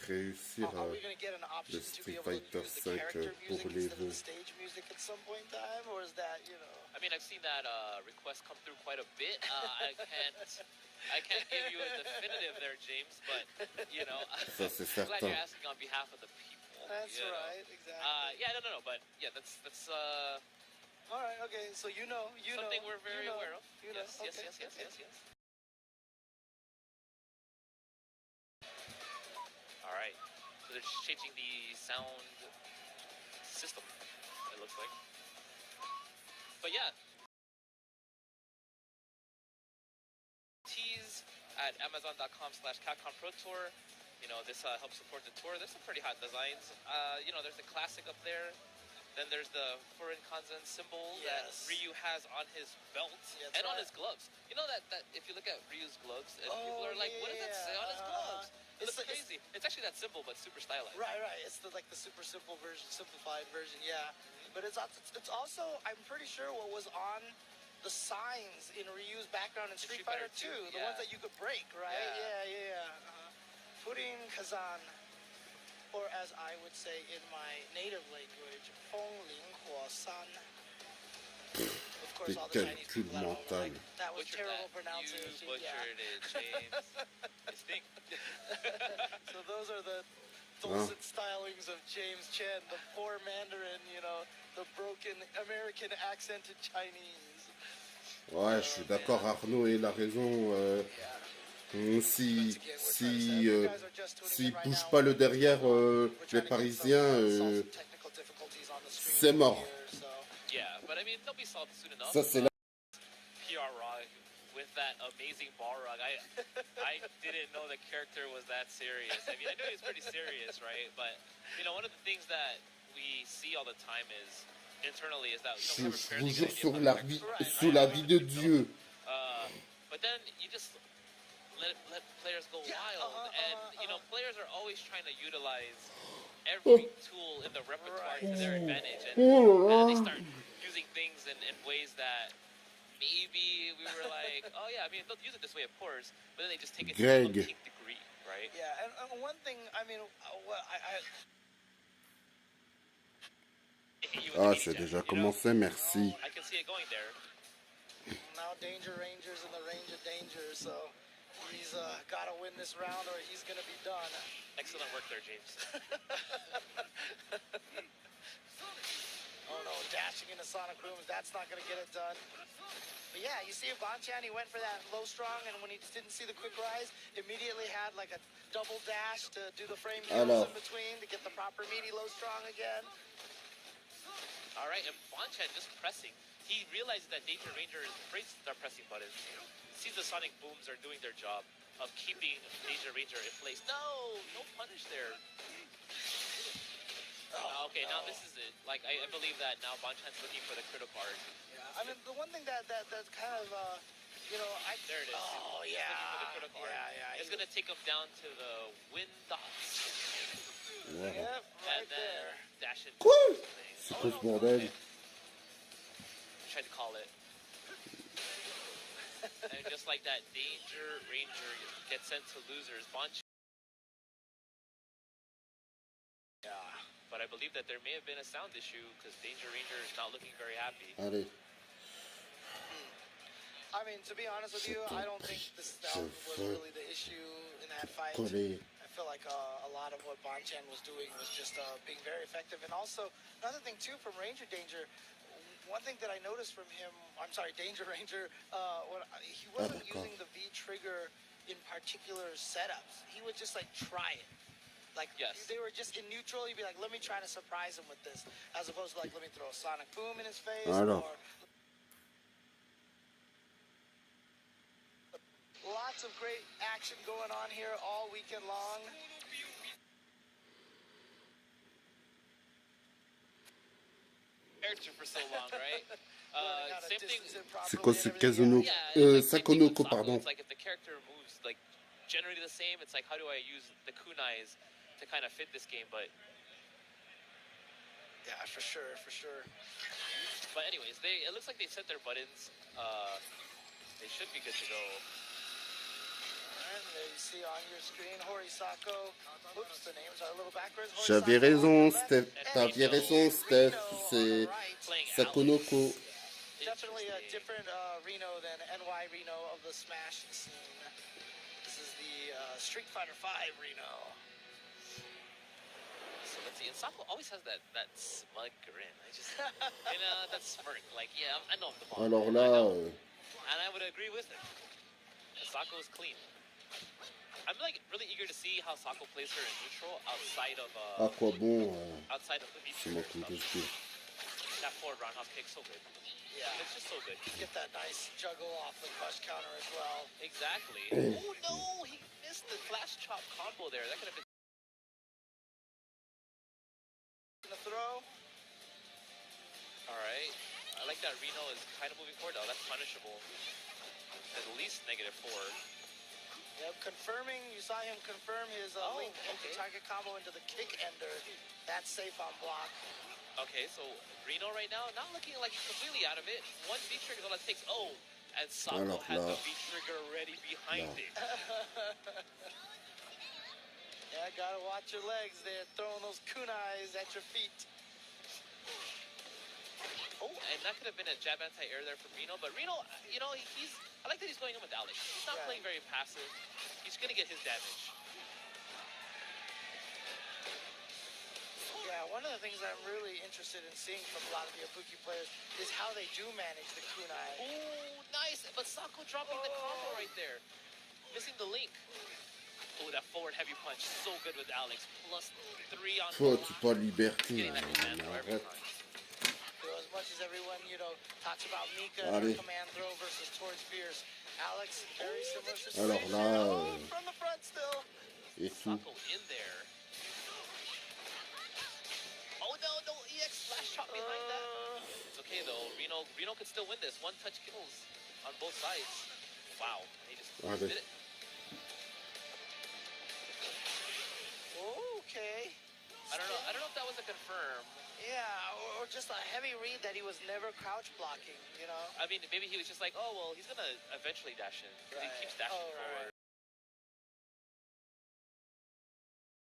réussir le Street Fighter 5 pour les vœux. Stage music at some point in time, or is that, you know? I mean, I've seen that request come through quite a bit. I can't give you a definitive there, James, but you know, I'm glad you're asking on behalf of the people. That's right, exactly. Yeah, no, but yeah, that's. All right, okay. So you know, something we're very aware of. Yes. All right, so they're just changing the sound system, it looks like. But yeah, tease at Amazon.com/Capcom Pro Tour. You know, this helps support the tour. There's some pretty hot designs. You know, there's the classic up there. Then there's the Furin Kanzen symbol that Ryu has on his belt and on his gloves. You know that if you look at Ryu's gloves, and people are like, what does that say on his gloves? It looks crazy. It's actually that symbol, but super stylized. Right. It's like the super simple version, simplified version, yeah. But it's also, I'm pretty sure what was on the signs in Ryu's background in Street Fighter 2, the ones that you could break, right? Yeah. Furin Kazan. Or as I would say in my native language, Feng Ling Huo San. Of course, all the Chinese people are like, that was terrible pronunciation. You butchered it, James. You stink. So those are the dulcet stylings of James Chen, the poor Mandarin, you know, the broken American accented Chinese. Ouais, je suis d'accord, Arnaud, il a raison. S'ils bougent pas le derrière, les Parisiens, c'est mort. Ça, c'est là. PR Rog with that amazing ball rug. I didn't know the character was that serious. I mean, I knew he was pretty serious, right? But, you know, one of the things that we see all the time is, internally, is that, you know, je vous jure sur la vie de Dieu. But then you just let players go wild, and you know, players are always trying to utilize every tool in the repertoire to their advantage, and they start using things in ways that maybe we were like, oh yeah, I mean, they'll use it this way, of course, but then they just take it to a peak degree, right? Yeah, and one thing, I mean, c'est déjà commencé, merci. I can see it going there. Now Danger Ranger's in the range of danger, so he's got to win this round or he's going to be done. Excellent work there, James. Oh no, dashing into Sonic Rooms, that's not going to get it done. But yeah, you see Bonchan, he went for that low strong, and when he didn't see the quick rise, immediately had like a double dash to do the frame kills in between to get the proper meaty low strong again. All right, and Bonchan just pressing. He realizes that Danger Ranger is pressing buttons. Sees the Sonic Booms are doing their job of keeping Danger Ranger in place. No punish there. Okay, now this is it. Like, I believe that now Bonchan's looking for the critical art. Yeah, I mean, the one thing that's kind of, you know, there it is. Oh, yeah. For the critical art. Yeah. It's going to take him down to the wind dots. Yep, right there. Dash it. C'est quoi ce bordel? Tried to call it. And just like that, Danger Ranger gets sent to losers. Bonchan. Yeah. But I believe that there may have been a sound issue because Danger Ranger is not looking very happy. Allez. I mean, to be honest with you, I don't think the sound was really the issue in that fight. I feel like a lot of what Bonchan was doing was just being very effective. And also, another thing, too, from Ranger Danger, one thing that I noticed from him, I'm sorry, Danger Ranger, he wasn't using the V-trigger in particular setups. He would just, like, try it. Like, they were just in neutral, he'd be like, let me try to surprise him with this. As opposed to, like, let me throw a Sonic Boom in his face. Lots of great action going on here all weekend long. Character for so long, right? Same thing. C'est quoi ce Sakonoko, pardon. It's like if the character moves like generally the same, it's like how do I use the kunais to kind of fit this game, but yeah, for sure. But anyways, it looks like they set their buttons. They should be good to go. And there you see on your screen Horisako. Oops, the names are a little backwards. J'avais raison, Steph. T'avais raison, Steph. C'est Sakonoko. Definitely a different Reno than NY Reno of the Smash scene. This is the Street Fighter V Reno. So let's see, and Sako always has that smug grin. I just, that smirk. Like, yeah, I know I'm the bomb. Alors là, and I would agree with him. Sako is clean. I'm like really eager to see how Sako plays her in neutral outside of outside of the V-trigger. That forward roundhouse kick, so good. Yeah, it's just so good. Get that nice juggle off the crush counter as well. Exactly. Oh no, he missed the flash chop combo there. That could have been. The throw. All right. I like that Reno is kind of moving forward though. That's punishable. At least -4. Yep, confirming. You saw him confirm his link target combo into the kick ender. That's safe on block. Okay, so Reno right now not looking like he's completely out of it. One V-trigger is all it takes. Oh, and Sako has the V-trigger ready behind it. Yeah, gotta watch your legs. They're throwing those kunais at your feet. Oh, and that could have been a jab anti-air there for Reno, but Reno, I like that he's going in with Alex. He's not playing very passive. He's gonna get his damage. Yeah, one of the things I'm really interested in seeing from a lot of the Ibuki players is how they do manage the kunai. Ooh, nice, but Sako dropping the combo right there. Missing the link. Oh, that forward heavy punch, so good with Alex. +3 on toi, tu pas liberté. Arrête. As much as everyone, talks about Mika and her command throw versus Torch Fierce, Alex, very similar situation. Alors là, from the front still. Et tout. Sako in there. Oh no, EX flash shot behind that. It's okay though, Reno could still win this. One touch kills on both sides. Wow, he just did it. Okay. I don't know if that was a confirm. Yeah, or just a heavy read that he was never crouch blocking, I mean, maybe he was just like, oh, well, he's going to eventually dash in. Right. He keeps dashing forward.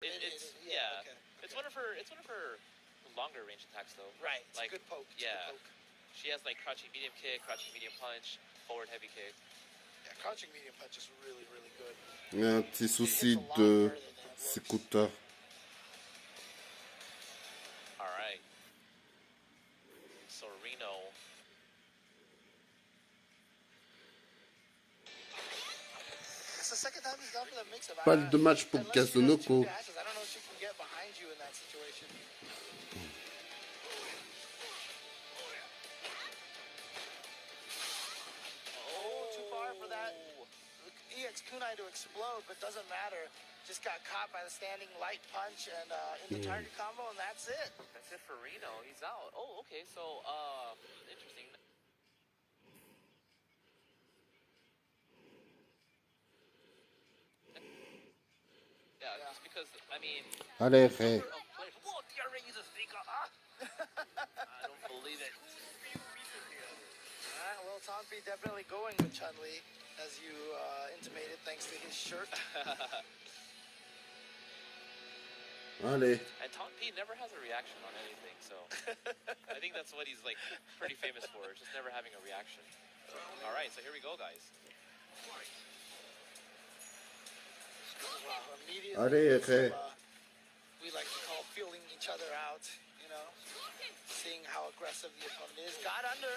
Right. Okay. It's one of her longer range attacks, though. Right, it's like, a good poke. Yeah. She has, like, crouching medium kick, crouching medium punch, forward heavy kick. Yeah, crouching medium punch is really, really good. Il y a un petit souci de s'écouteur. All right. So Reno. This is second time he's gone for that mix-up. Pas de match pour Kazunoko. I don't know if she can get behind you in that situation. Oh, too far for that EX kunai to explode, but doesn't matter. Just got caught by the standing light punch and in the target combo, and that's it. That's it for Reno. He's out. Oh, okay. So, interesting. Yeah, just because, I mean... Allez, Ray. Whoa, DRA uses Vika. I don't believe it. Well, Tonpi definitely going with Chun-Li, as you intimated, thanks to his shirt. Allez. And Tonpi never has a reaction on anything, so... I think that's what he's, like, pretty famous for, just never having a reaction. All right, so here we go, guys. Allez, we like to call feeling each other out, you know, seeing how aggressive the opponent is. Got under.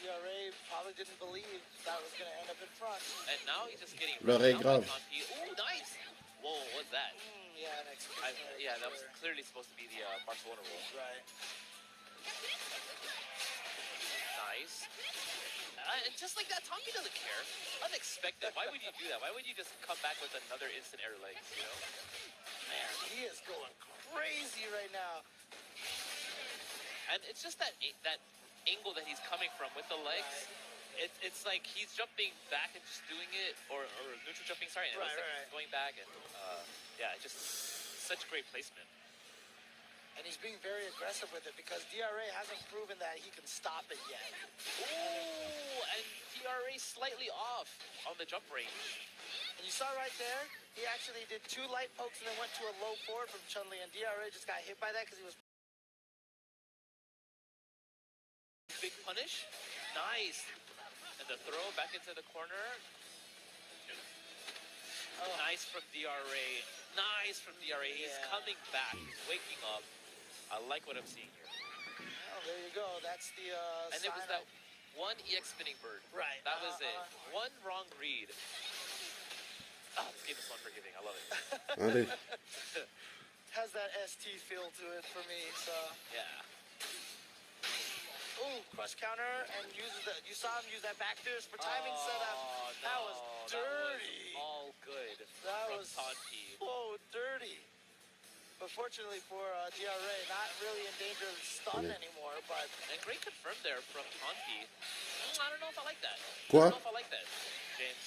DRA probably didn't believe that was going to end up in front. And now he's just getting... grave. Ooh, nice! Whoa, what's that? Yeah, an execution. Yeah, that was clearly supposed to be the Barcelona roll. Right. Nice. And just like that, Tonki doesn't care. Unexpected. Why would you do that? Why would you just come back with another instant air legs, you know? Man, he is going crazy right now. And it's just that angle that he's coming from with the legs. Right. It's like he's jumping back and just doing it, or neutral jumping, sorry, and it looks like he's going back, and yeah, just such great placement. And he's being very aggressive with it because DRA hasn't proven that he can stop it yet. Ooh, and DRA slightly off on the jump range. And you saw right there, he actually did 2 light pokes and then went to a low forward from Chun-Li, and DRA just got hit by that because he was... Big punish. Nice. And the throw back into the corner. Oh. Nice from DRA. Nice from DRA. He's coming back. He's waking up. I like what I'm seeing here. Oh, there you go. That's the and it was that one EX spinning bird. Right. That was it. One wrong read. Oh, this game is unforgiving. I love it. Has that ST feel to it for me, so... Yeah. Ooh, crush counter, and you saw him use that back fist for timing setup. No, that was dirty. That was all good. That from was Tonpi. so dirty. But fortunately for DRA, not really in danger of stun anymore, but... And great confirm there from Tonpi. I don't know if I like that. Quoi? I don't know if I like that, James.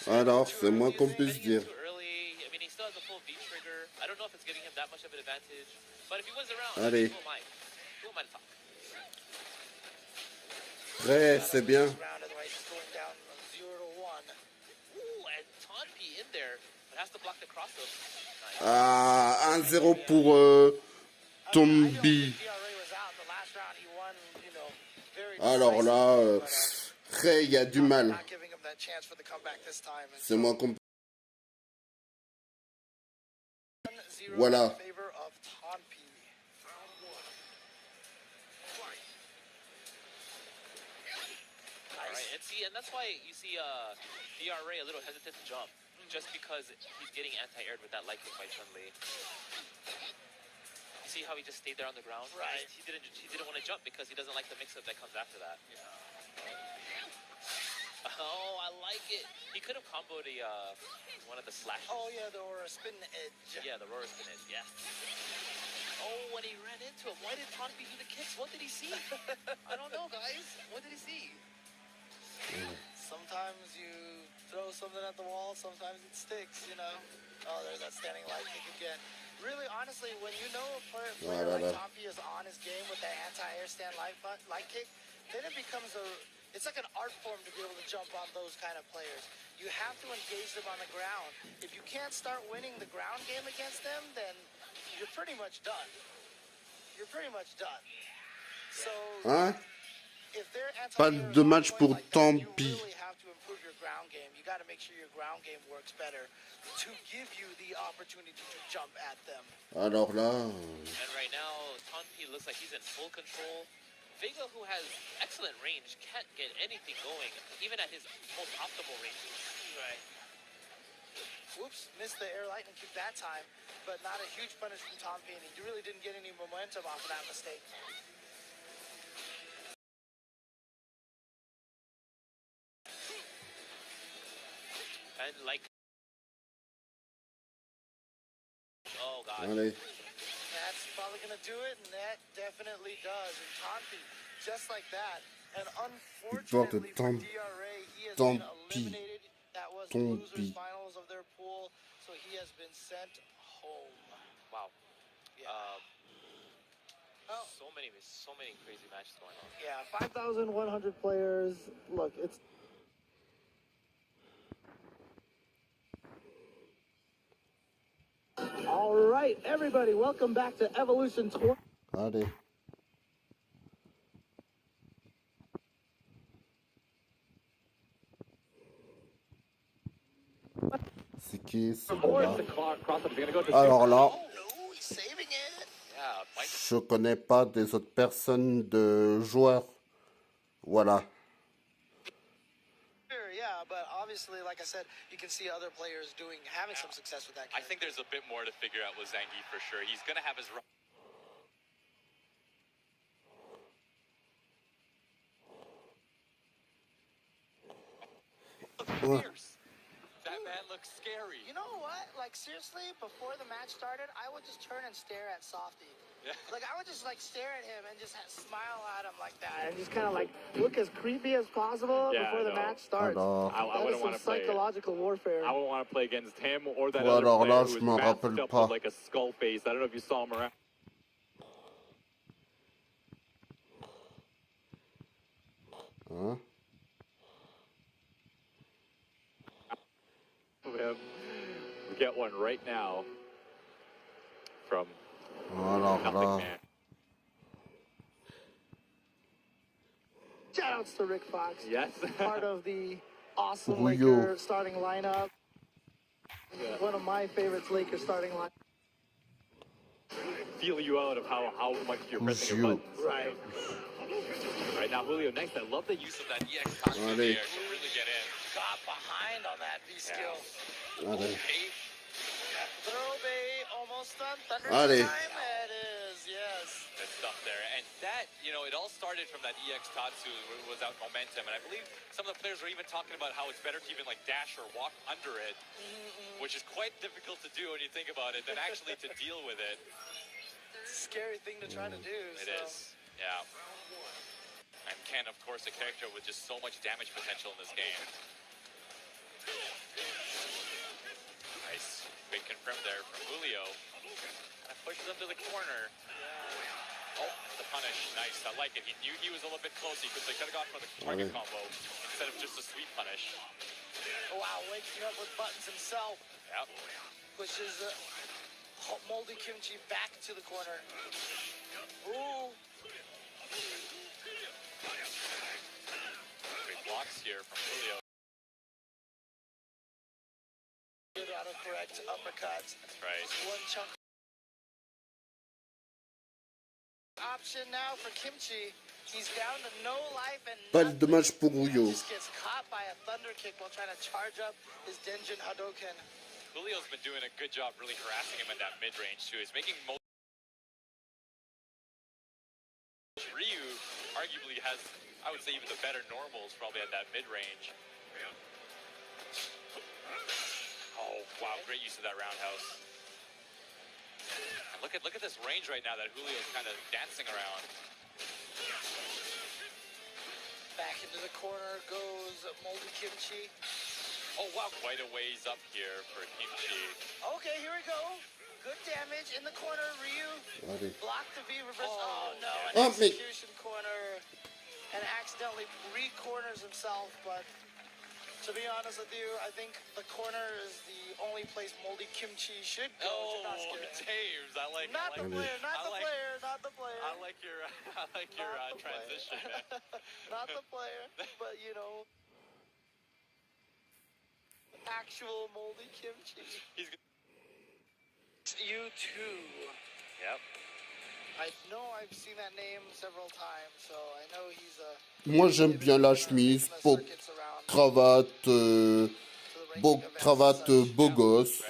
Alors, c'est moins qu'on puisse dire. Too early. I mean, he still has a full V trigger. I don't know if it's giving him that much of an advantage. But if he wins the round, Allez. who am I? Who am I to talk? Très, c'est bien. Ooh, and Tonpi in there, but has to block the cross up. Nice. Ah, 1-0 pour Tombi. Alors là, Ray, il y a du mal. C'est moins compliqué. Voilà. And that's why you see DRA a little hesitant to jump, just because he's getting anti-aired with that light kick by Chun-Li. You see how he just stayed there on the ground? Right. He didn't want to jump because he doesn't like the mix-up that comes after that. Yeah. Oh, I like it. He could have comboed one of the slashes. Oh yeah, the Aurora Spin Edge. Yeah, the Aurora Spin Edge. Yeah. Oh, when he ran into him, why did Tonpi do the kicks? What did he see? I don't know, guys. What did he see? Sometimes you throw something at the wall, sometimes it sticks, you know. Oh, there's that standing light kick again. Really, honestly, when you know a player like Tonpi is on his game with that anti-air stand light kick, then it becomes it's like an art form to be able to jump on those kind of players. You have to engage them on the ground. If you can't start winning the ground game against them, then you're pretty much done. You're pretty much done. So... Hein? Pas de match pour Tonpi. You really have to improve your ground game. You got to make sure your ground game works better to give you the opportunity to jump at them. Alors là... And right now, Tonpi looks like he's in full control. Vega, who has excellent range, can't get anything going, even at his most optimal ranges. Right. Whoops, missed the air lightning kick that time, but not a huge punish from Tom Feeney. He really didn't get any momentum off of that mistake. And like, oh god. Allez. That's probably going to do it, and that definitely does. And Tonti, just like that. And unfortunately for DRA, he has been eliminated. That was the losers finals of their pool, so he has been sent home. Wow. Yeah. So many crazy matches going on. Yeah, 5,100 players. Look, it's... All right, everybody, welcome back to Evolution 20. Allez. C'est qui celui-là? Alors là, je connais pas des autres personnes de joueurs. Voilà. Yeah, but obviously, like I said, you can see other players having some success with that character. I think there's a bit more to figure out with Zangief for sure. He's going to have his... Fierce. That man looks scary. You know what? Like, seriously, before the match started, I would just turn and stare at Softy. Yeah. Like, I would just, like, stare at him and just smile at him like that. And just kind of, like, look as creepy as possible before the match starts. I wouldn't want to play psychological warfare. I wouldn't want to play against him or that other player who was masked up with, like, a skull face. I don't know if you saw him around. Hein? We get one right now from Alors là. Shoutouts to Rick Fox. Yes. Part of the awesome Rouillot. Laker starting lineup. Yeah. One of my favorites, Laker starting lineup. Feel you out of how much you're pressing your buttons. Right. Right now, Julio, next. I love the use of that EX costume there to really get in. Got behind on that V-skill. Allez. Throw bay almost done. Thunder Allez. time. It is, yes. Good stuff there. And that, you know, it all started from that EX Tatsu was out momentum. And I believe some of the players were even talking about how it's better to even like dash or walk under it, which is quite difficult to do when you think about it, than actually to deal with it. It's a scary thing to try to do. It is, yeah. And Ken, of course, a character with just so much damage potential in this game. Nice. Big confirm there from Julio. That pushes him to the corner. Oh, the punish. Nice. I like it. He knew he was a little bit close. He could have gone for the target combo instead of just a sweep punish. Oh, wow, waking up with buttons himself. Yep. Pushes Moldy Kimchi back to the corner. Ooh. Big blocks here from Julio. Good autocorrect uppercuts. That's right. One chunk. Option now for Kimchi. He's down to no life and Pas de dommage pour Rouillot. just gets caught by a thunder kick while trying to charge up his Denjin Hadoken. Julio's been doing a good job really harassing him in that mid-range too. He's making most... Ryu arguably has, I would say, even the better normals probably at that mid-range. Oh, wow, great use of that roundhouse. And look at this range right now that Julio's kind of dancing around. Back into the corner goes Moldy Kimchi. Oh, wow, quite a ways up here for Kimchi. Okay, here we go. Good damage in the corner. Ryu Allez. blocked the V reverse. Oh, no, Oh, an execution corner. And accidentally re-corners himself, but to be honest with you, I think the corner is the only place Moldy Kimchi should go. Oh, James, I like not the player, not the player, not the player. I like your transition. Not the player, but you know, actual Moldy Kimchi. He's You too. Yep. I know I've seen that name several times, so I know he's a... Moi j'aime bien la chemise, peau, cravate, beau cravate, beau gosse.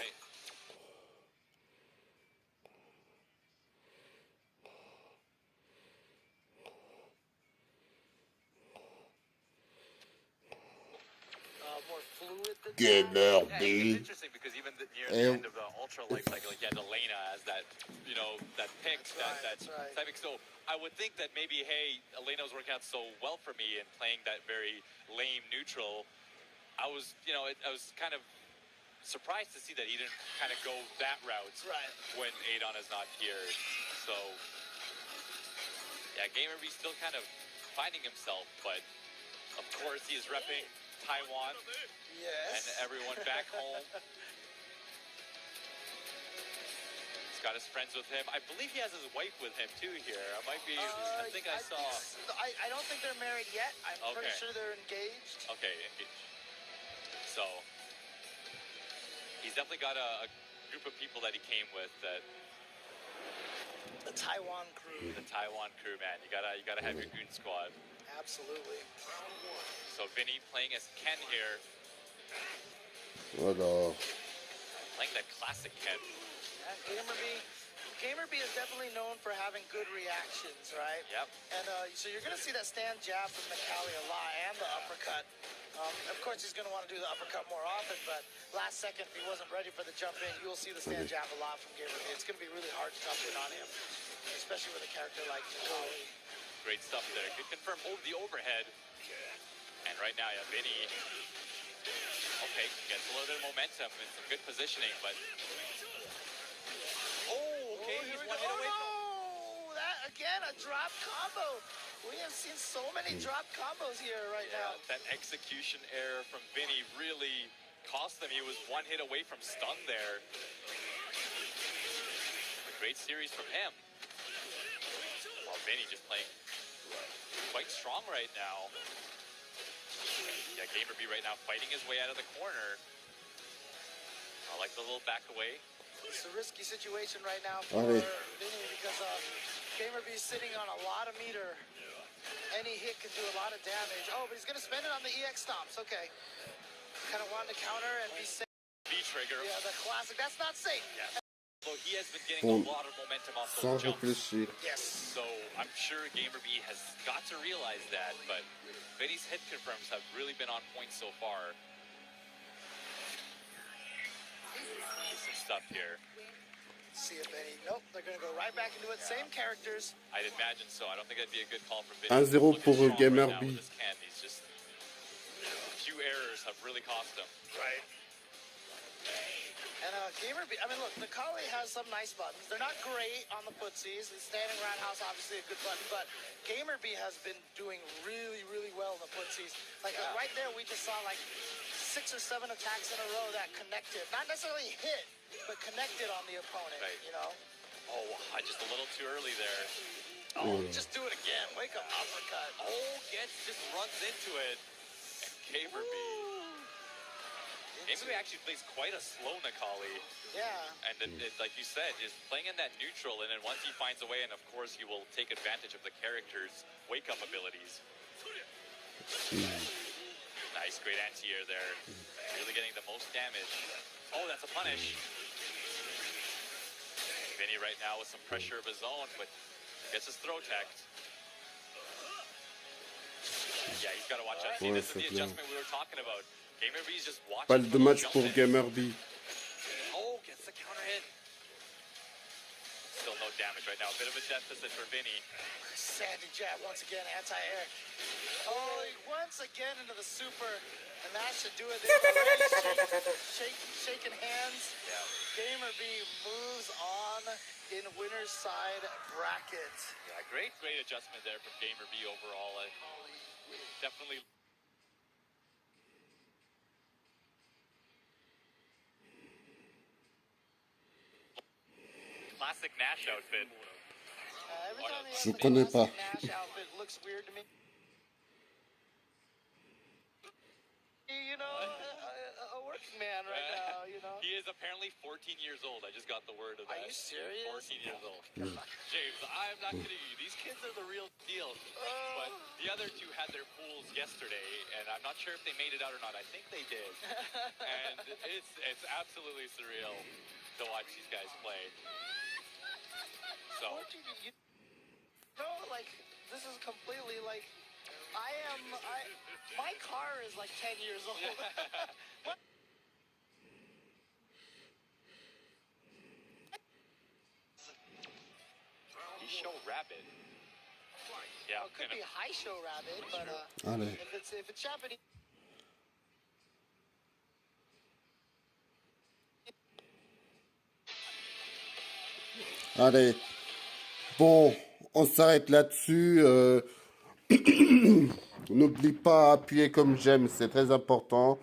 Gamer B. It's interesting because even near the end of the Ultra life cycle, like, you had Elena as that, you know, that pick, that's typing. So I would think that maybe, hey, Elena was working out so well for me and playing that very lame neutral. I was, you know, I was kind of surprised to see that he didn't kind of go that route when Adon is not here. So, yeah, Gamer B still kind of finding himself, but of course he is repping Taiwan and everyone back home. He's got his friends with him. I believe he has his wife with him too here. I might be, I think I saw. I don't think they're married yet. I'm pretty sure they're engaged. Okay, engaged. So, he's definitely got a group of people that he came with that. The Taiwan crew. The Taiwan crew, man. You gotta have your goon squad. Absolutely. So Vinny playing as Ken here. What Playing that classic Ken. Yeah, Gamer B is definitely known for having good reactions, right? Yep. And so you're going to see that stand jab from McCallie a lot, and the uppercut. Of course, he's going to want to do the uppercut more often, but last second, if he wasn't ready for the jump in, you'll see the stand jab a lot from Gamer B. It's going to be really hard to jump in on him, especially with a character like McCallie. Great stuff there. Could confirm the overhead. And right now, yeah, Vinny, okay, gets a little bit of momentum and some good positioning, but... Oh, okay, he's one hit away from... Oh, that, again, a drop combo. We have seen so many drop combos here right now. That execution error from Vinny really cost them. He was one hit away from stun there. A great series from him. While Vinny just playing quite strong right now. Yeah, Gamer B right now fighting his way out of the corner. I like the little back away. It's a risky situation right now for Vinny because Gamer B's sitting on a lot of meter. Any hit can do a lot of damage. Oh, but he's going to spend it on the EX stomps. Okay. Kind of wanted to counter and be safe. V-trigger. Yeah, the classic. That's not safe. Yeah. So he has been getting a lot of momentum off those jumps. Yes. So I'm sure Gamer B has got to realize that, but Vinny's hit confirms have really been on point so far. Some stuff here. See if any. Nope, they're going to go right back into it. Same characters. I'd imagine so. I don't think that'd be a good call for Vinny. 1-0 pour Gamer B. He's just a few errors have really cost him. Right. And Gamer B, I mean, look, McCallie has some nice buttons. They're not great on the footsies. The standing roundhouse, obviously a good button, but Gamer B has been doing really, really well in the footsies. Like right there, we just saw like 6 or 7 attacks in a row that connected. Not necessarily hit, but connected on the opponent, you know? Oh, just a little too early there. Oh, just do it again. Wake up, uppercut. Oh, just runs into it. And Gamer B. Gamer B actually plays quite a slow McCallie. Yeah. And like you said, just playing in that neutral, and then once he finds a way, and of course he will take advantage of the character's wake-up abilities. Nice, great anti-air there. Really getting the most damage. Oh, that's a punish. Vinny right now with some pressure of his own, but gets his throw teched. Yeah, he's got to watch out. See, this is the adjustment we were talking about. Gamer B's just watching. Pas de match pour Gamer B. Oh, gets the counter hit. Still no damage right now. A bit of a deficit for Vinny. Sandy jab once again, anti-air. Oh, once again into the super, and that should do it. Shaking hands. Yeah. Gamer B moves on in winner's side bracket. Yeah, great adjustment there from Gamer B overall. Definitely. Classic Nash outfit. Every time he has Je the connais pas. classic Nash outfit, looks weird to me. You know, a working man right now, you know. He is apparently 14 years old. I just got the word of that. Are you serious? 14 years old. James, I'm not kidding you. These kids are the real real deal. But the other two had their pools yesterday, and I'm not sure if they made it out or not. I think they did. And it's absolutely surreal to watch these guys play. So. Like, this is completely like, my car is like 10 years old. He's show rapid. Yeah. Well, it could be high show rabbit, but if it's Japanese. Allez. Bon, on s'arrête là-dessus. N'oublie pas à appuyer comme j'aime, c'est très important.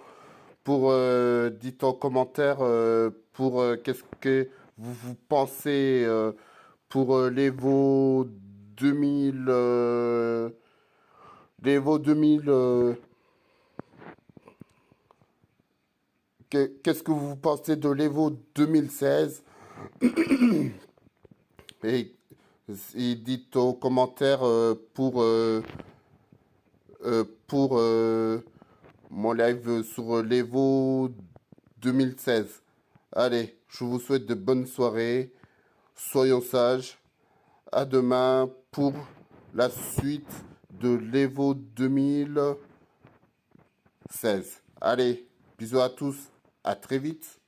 Pour dites en commentaire pour qu'est-ce que vous pensez pour l'Evo 2000 l'Evo 2000 qu'est-ce que vous pensez de l'Evo 2016 et dites aux commentaires pour mon live sur l'Evo 2016. Allez, je vous souhaite de bonnes soirées. Soyons sages. À demain pour la suite de l'Evo 2016. Allez, bisous à tous. À très vite.